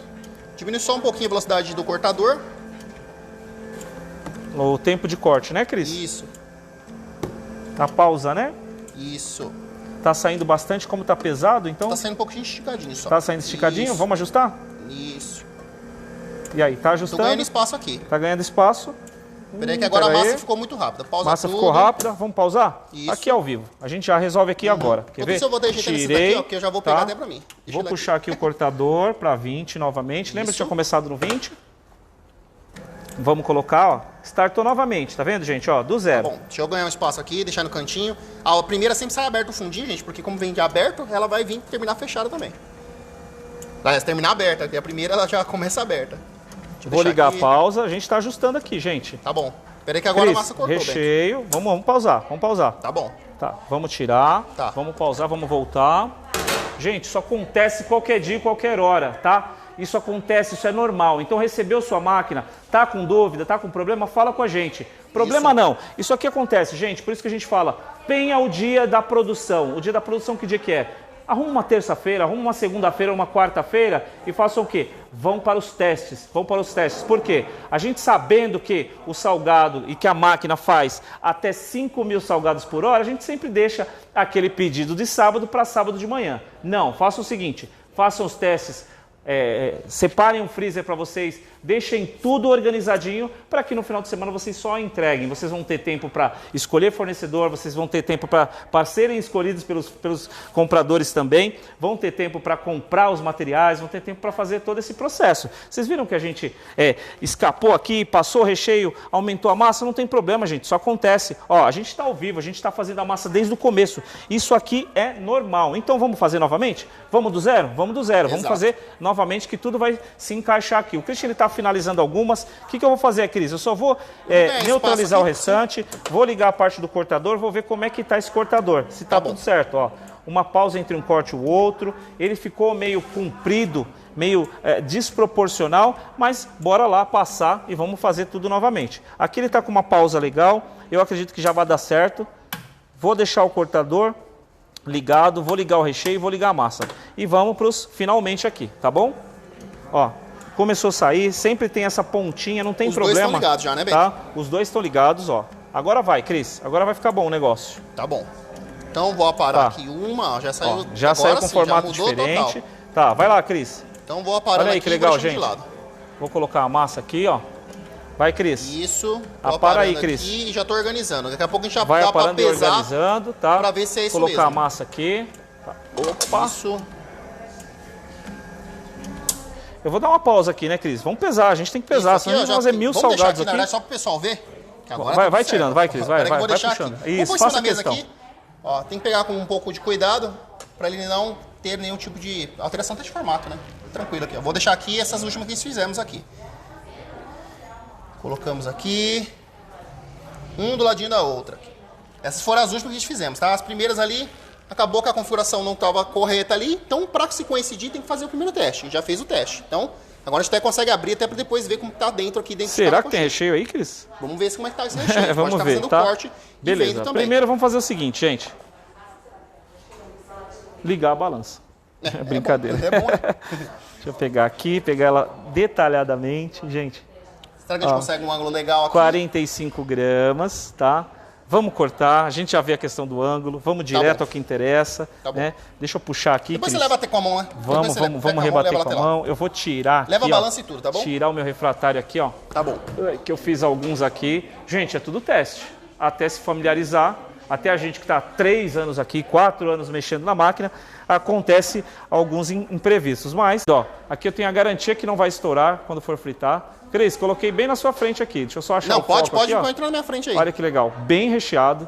Diminui só um pouquinho a velocidade do cortador.
O tempo de corte, né, Cris?
Isso.
A pausa, né?
Isso.
Tá saindo bastante, como tá pesado, então...
Tá saindo um pouquinho esticadinho só.
Tá saindo esticadinho?
Isso.
Vamos ajustar?
Isso.
E aí, tá ajustando?
Tô ganhando espaço aqui.
Tá ganhando espaço.
Peraí que agora a massa ficou muito rápida. Pausa
massa
tudo.
Ficou rápida, vamos pausar?
Isso.
Aqui ao vivo. A gente já resolve aqui agora. Quer ver?
Eu vou deixar esse daqui, ó, que eu já vou pegar até pra mim.
Vou puxar aqui o cortador para 20 novamente. Lembra que tinha começado no 20? Vamos colocar, ó, startou novamente, tá vendo, gente? Ó, do zero.
Tá bom, deixa eu ganhar um espaço aqui, deixar no cantinho. A primeira sempre sai aberta o fundinho, gente, porque como vem de aberto, ela vai vir terminar fechada também. Vai terminar aberta, a primeira ela já começa aberta.
Vou ligar aqui a pausa, a gente tá ajustando aqui, gente.
Tá bom. Peraí que agora Cris, a massa cortou,
recheio, vamos pausar,
Tá bom.
Tá, vamos tirar, vamos pausar, vamos voltar. Gente, isso acontece qualquer dia, qualquer hora, tá? Isso acontece, isso é normal. Então, recebeu sua máquina, tá com dúvida, tá com problema, fala com a gente. Problema não. Isso aqui acontece, gente, por isso que a gente fala, venha o dia da produção. O dia da produção, que dia que é? Arruma uma terça-feira, arruma uma segunda-feira, uma quarta-feira e façam o quê? Vão para os testes. Por quê? A gente sabendo que o salgado e que a máquina faz até 5.000 salgados por hora, a gente sempre deixa aquele pedido de sábado para sábado de manhã. Não, façam o seguinte, façam os testes. Separem um freezer para vocês, deixem tudo organizadinho para que no final de semana vocês só entreguem. Vocês vão ter tempo para escolher fornecedor, vocês vão ter tempo para serem escolhidos pelos compradores também, vão ter tempo para comprar os materiais, vão ter tempo para fazer todo esse processo. Vocês viram que a gente escapou aqui, passou o recheio, aumentou a massa? Não tem problema, gente, isso acontece. Ó, a gente está ao vivo, a gente está fazendo a massa desde o começo. Isso aqui é normal. Então vamos fazer novamente? Vamos do zero? Vamos do zero. Exato. Vamos fazer novamente que tudo vai se encaixar aqui. O Christian está finalizando algumas. O que eu vou fazer, Cris? Eu só vou neutralizar o restante, vou ligar a parte do cortador, vou ver como é que está esse cortador. Se está tudo certo, ó. Uma pausa entre um corte e o outro. Ele ficou meio comprido, meio desproporcional, mas bora lá passar e vamos fazer tudo novamente. Aqui ele está com uma pausa legal. Eu acredito que já vai dar certo. Vou deixar o cortador ligado, vou ligar o recheio, vou ligar a massa. E vamos para os finalmente aqui, tá bom? Ó, começou a sair, sempre tem essa pontinha, não tem problema. Os dois estão
ligados já, né, Ben?
Tá? Os dois estão ligados, ó. Agora vai, Cris, agora vai ficar bom o negócio.
Tá bom. Então vou aparar aqui uma, já saiu.
Ó, já saiu com
sim,
formato diferente.
Total.
Tá, vai lá, Cris.
Então vou aparando
Olha aí
aqui
que legal,
e vou deixando
gente.
de lado.
Vou colocar a massa aqui, ó. Vai, Cris.
Isso.
Apara aí, Cris.
E já tô organizando. Daqui a pouco a gente já
Vai
dá pra
aparando e
pesar
organizando, tá?
pra ver se é isso
colocar
mesmo.
a massa aqui. Tá. Opa.
Isso.
Eu vou dar uma pausa aqui, né, Cris? Vamos pesar, a gente tem que pesar,
Isso,
senão a gente vai fazer 1000
vamos deixar
salgados
aqui, na
aqui.
verdade, só pro pessoal ver. Que agora
Vai,
tá
vai
tudo
tirando,
certo.
vai, Cris, vai,
Peraí que eu
vai
vou deixar
puxando.
aqui.
Isso,
Vou pôr em cima
faça
da mesa
questão.
aqui. Ó, tem que pegar com um pouco de cuidado para ele não ter nenhum tipo de alteração até de formato, né? Tranquilo aqui, ó. Vou deixar aqui essas últimas que fizemos aqui. Colocamos aqui. Um do ladinho da outra. Essas foram as últimas que a gente fizemos, tá? As primeiras ali, acabou que a configuração não estava correta ali. Então, para se coincidir, tem que fazer o primeiro teste. A gente já fez o teste. Então, agora a gente até consegue abrir até para depois ver como tá dentro aqui.
Será que tem recheio aí, Cris?
Vamos ver como é que tá esse recheio.
Vamos
Pode
ver,
fazendo
tá?
corte
Beleza.
e vendo também.
Primeiro vamos fazer o seguinte, gente. Ligar a balança. É brincadeira.
É bom, né?
Deixa eu pegar aqui, pegar ela detalhadamente. Gente,
Será que a gente consegue um ângulo legal aqui?
45 gramas, tá? Vamos cortar, a gente já vê a questão do ângulo, vamos direto
bom.
ao que interessa,
Tá bom.
né? Deixa eu puxar aqui,
Depois
Cris.
você leva até com a mão, né?
Vamos rebater com a mão. Eu vou tirar
Leva
aqui,
a balança e tudo, tá bom?
Tirar o meu refratário aqui, ó.
Tá bom.
Que eu fiz alguns aqui. Gente, é tudo teste. Até se familiarizar, até a gente que está 3 anos aqui, 4 anos mexendo na máquina, acontece alguns imprevistos. Mas, ó, aqui eu tenho a garantia que não vai estourar quando for fritar. Cris, coloquei bem na sua frente aqui. Deixa eu só achar
Não,
o foco
pode
aqui, ó.
entrar na minha frente aí.
Olha que legal, bem recheado.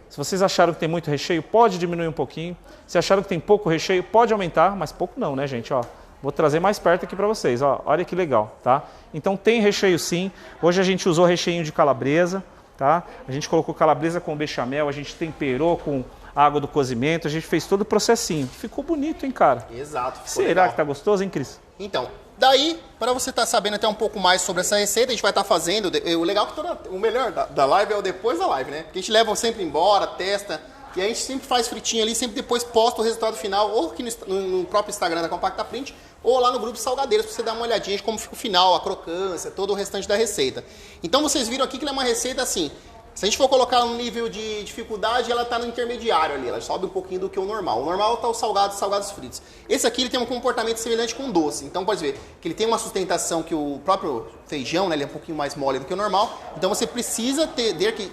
Se vocês acharam que tem muito recheio, pode diminuir um pouquinho. Se acharam que tem pouco recheio, pode aumentar, mas pouco não, né, gente? Ó, vou trazer mais perto aqui para vocês. Ó, olha que legal, tá? Então tem recheio sim. Hoje a gente usou recheinho de calabresa, tá? A gente colocou calabresa com bechamel, a gente temperou com água do cozimento, a gente fez todo o processinho. Ficou bonito, hein, cara?
Exato.
Será
legal.
que tá gostoso, hein, Cris?
Então, daí, para você estar sabendo até um pouco mais sobre essa receita, a gente vai estar fazendo. O legal é que o melhor da live é o depois da live, né? Porque a gente leva sempre embora, testa, e a gente sempre faz fritinho ali, sempre depois posta o resultado final, ou aqui no próprio Instagram da Compacta Print, ou lá no grupo de salgadeiros, para você dar uma olhadinha de como fica o final, a crocância, todo o restante da receita. Então vocês viram aqui que ela é uma receita assim. Se a gente for colocar um nível de dificuldade, ela está no intermediário ali, ela sobe um pouquinho do que o normal. O normal está os salgados fritos. Esse aqui ele tem um comportamento semelhante com doce. Então pode ver que ele tem uma sustentação que o próprio feijão, né, ele é um pouquinho mais mole do que o normal. Então você precisa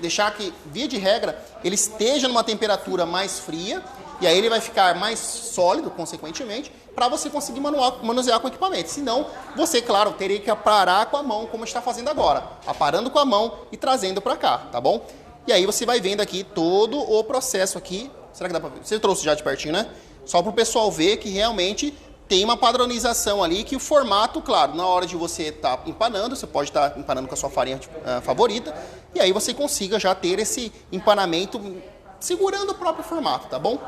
deixar que, via de regra, ele esteja numa temperatura mais fria. E aí ele vai ficar mais sólido, consequentemente, para você conseguir manusear com o equipamento. Senão, você, claro, teria que aparar com a mão, como está fazendo agora. Aparando com a mão e trazendo para cá, tá bom? E aí você vai vendo aqui todo o processo aqui. Será que dá para ver? Você trouxe já de pertinho, né? Só para o pessoal ver que realmente tem uma padronização ali, que o formato, claro, na hora de você estar empanando, você pode estar empanando com a sua farinha favorita, e aí você consiga já ter esse empanamento segurando o próprio formato, tá bom?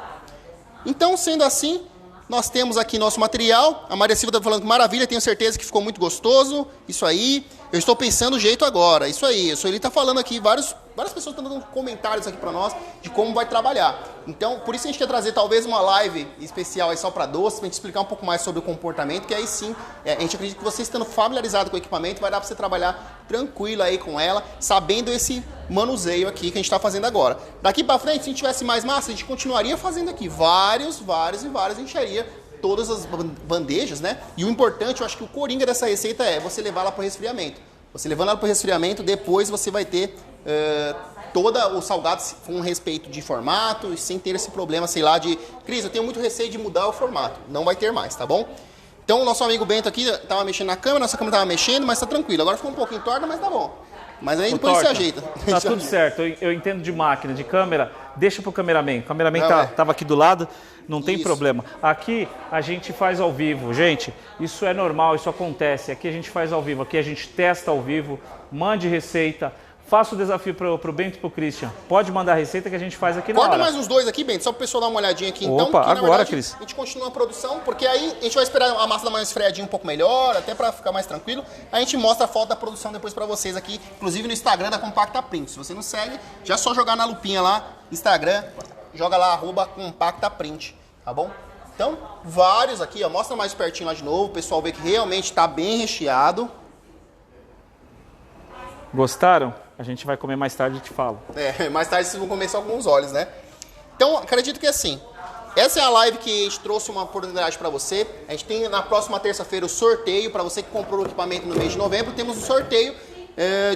Então, sendo assim, nós temos aqui nosso material. A Maria Silva está falando que maravilha, tenho certeza que ficou muito gostoso. Isso aí, eu estou pensando o jeito agora. Isso aí, a Sueli está falando aqui, várias pessoas estão dando comentários aqui para nós de como vai trabalhar. Então, por isso a gente quer trazer talvez uma live especial aí só para doce, para a gente explicar um pouco mais sobre o comportamento, que aí sim, a gente acredita que você estando familiarizado com o equipamento, vai dar para você trabalhar tranquilo aí com ela, sabendo esse manuseio aqui que a gente está fazendo agora. Daqui para frente, se a gente tivesse mais massa, a gente continuaria fazendo aqui vários, a gente encheria todas as bandejas, né? E o importante, eu acho que o coringa dessa receita é você levar ela para o resfriamento. Você levando ela para o resfriamento, depois você vai ter todo o salgado com respeito de formato e sem ter esse problema, sei lá, de... Cris, eu tenho muito receio de mudar o formato. Não vai ter mais, tá bom? Então, o nosso amigo Bento aqui estava mexendo na câmera, nossa câmera estava mexendo, mas tá tranquilo. Agora ficou um pouquinho torta, mas tá bom. Mas aí depois você ajeita.
Tá tudo certo, eu entendo de máquina, de câmera, deixa pro cameraman. O cameraman tava aqui do lado, não tem problema. Aqui a gente faz ao vivo, gente, isso é normal, isso acontece. Aqui a gente faz ao vivo, aqui a gente testa ao vivo, mande receita. Faça o desafio pro Bento e pro Christian. Pode mandar a receita que a gente faz aqui na hora.
Corta mais uns dois aqui, Bento, só pro pessoal dar uma olhadinha aqui.
Opa,
então, que,
agora,
verdade,
Cris.
A gente continua a produção, porque aí a gente vai esperar a massa dar mais esfriadinha um pouco melhor, até pra ficar mais tranquilo. A gente mostra a foto da produção depois pra vocês aqui, inclusive no Instagram da Compacta Print. Se você não segue, já é só jogar na lupinha lá, Instagram, joga lá, @Compacta Print, tá bom? Então, vários aqui, ó, mostra mais pertinho lá de novo, o pessoal vê que realmente tá bem recheado.
Gostaram? A gente vai comer mais tarde e te falo.
Mais tarde vocês vão comer só com os olhos, né? Então, acredito que assim, Essa é a live que a gente trouxe uma oportunidade para você. A gente tem na próxima terça-feira o sorteio. Para você que comprou o equipamento no mês de novembro, temos um sorteio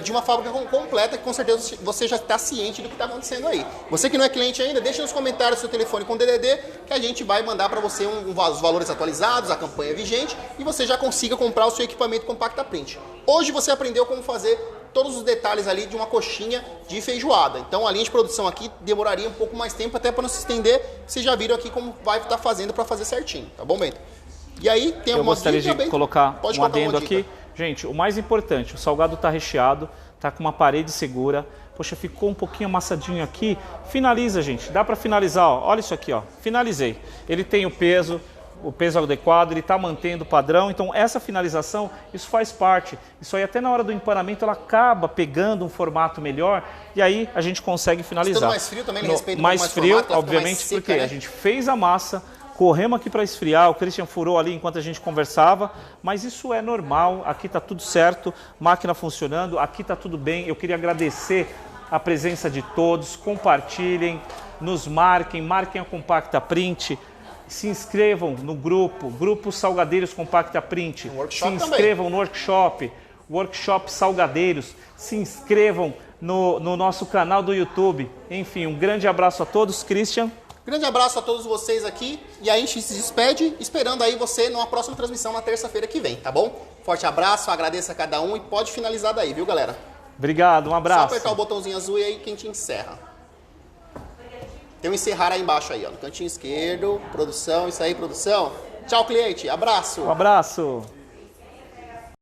de uma fábrica completa, que com certeza você já está ciente do que está acontecendo aí. Você que não é cliente ainda, deixa nos comentários seu telefone com DDD, que a gente vai mandar para você os valores atualizados, a campanha vigente, e você já consiga comprar o seu equipamento Compacta Print. Hoje você aprendeu como fazer todos os detalhes ali de uma coxinha de feijoada. Então a linha de produção aqui demoraria um pouco mais tempo, até para não se estender. Vocês já viram aqui como vai estar fazendo para fazer certinho, tá bom, Bento? E aí tem
Eu gostaria
dica,
de
Bento?
colocar
Pode
um
colocar
adendo
uma dica.
aqui. Gente, o mais importante, o salgado está recheado, está com uma parede segura. Poxa, ficou um pouquinho amassadinho aqui. Finaliza, gente. Dá para finalizar, ó. Olha isso aqui, ó. Finalizei. Ele tem o peso adequado, ele está mantendo o padrão. Então, essa finalização, isso faz parte. Isso aí, até na hora do empanamento, ela acaba pegando um formato melhor e aí a gente consegue finalizar.
Estando mais frio também, ele respeita um
mais
pouco
frio,
formato, ela fica
obviamente,
mais seca,
porque
né?
a gente fez a massa, corremos aqui para esfriar, o Christian furou ali enquanto a gente conversava, mas isso é normal, aqui está tudo certo, máquina funcionando, aqui está tudo bem. Eu queria agradecer a presença de todos, compartilhem, nos marquem a Compacta Print, se inscrevam no grupo Salgadeiros Compacta Print, se inscrevam no workshop Salgadeiros, se inscrevam no nosso canal do YouTube. Enfim, um grande abraço a todos, Christian.
Grande abraço a todos vocês aqui e a gente se despede, esperando aí você numa próxima transmissão na terça-feira que vem, tá bom? Forte abraço, agradeço a cada um e pode finalizar daí, viu, galera?
Obrigado, um abraço.
Só apertar o botãozinho azul e aí que a gente encerra. Tem um encerrar aí embaixo aí, ó, no cantinho esquerdo, produção, isso aí, produção. Tchau, cliente, abraço.
Um abraço.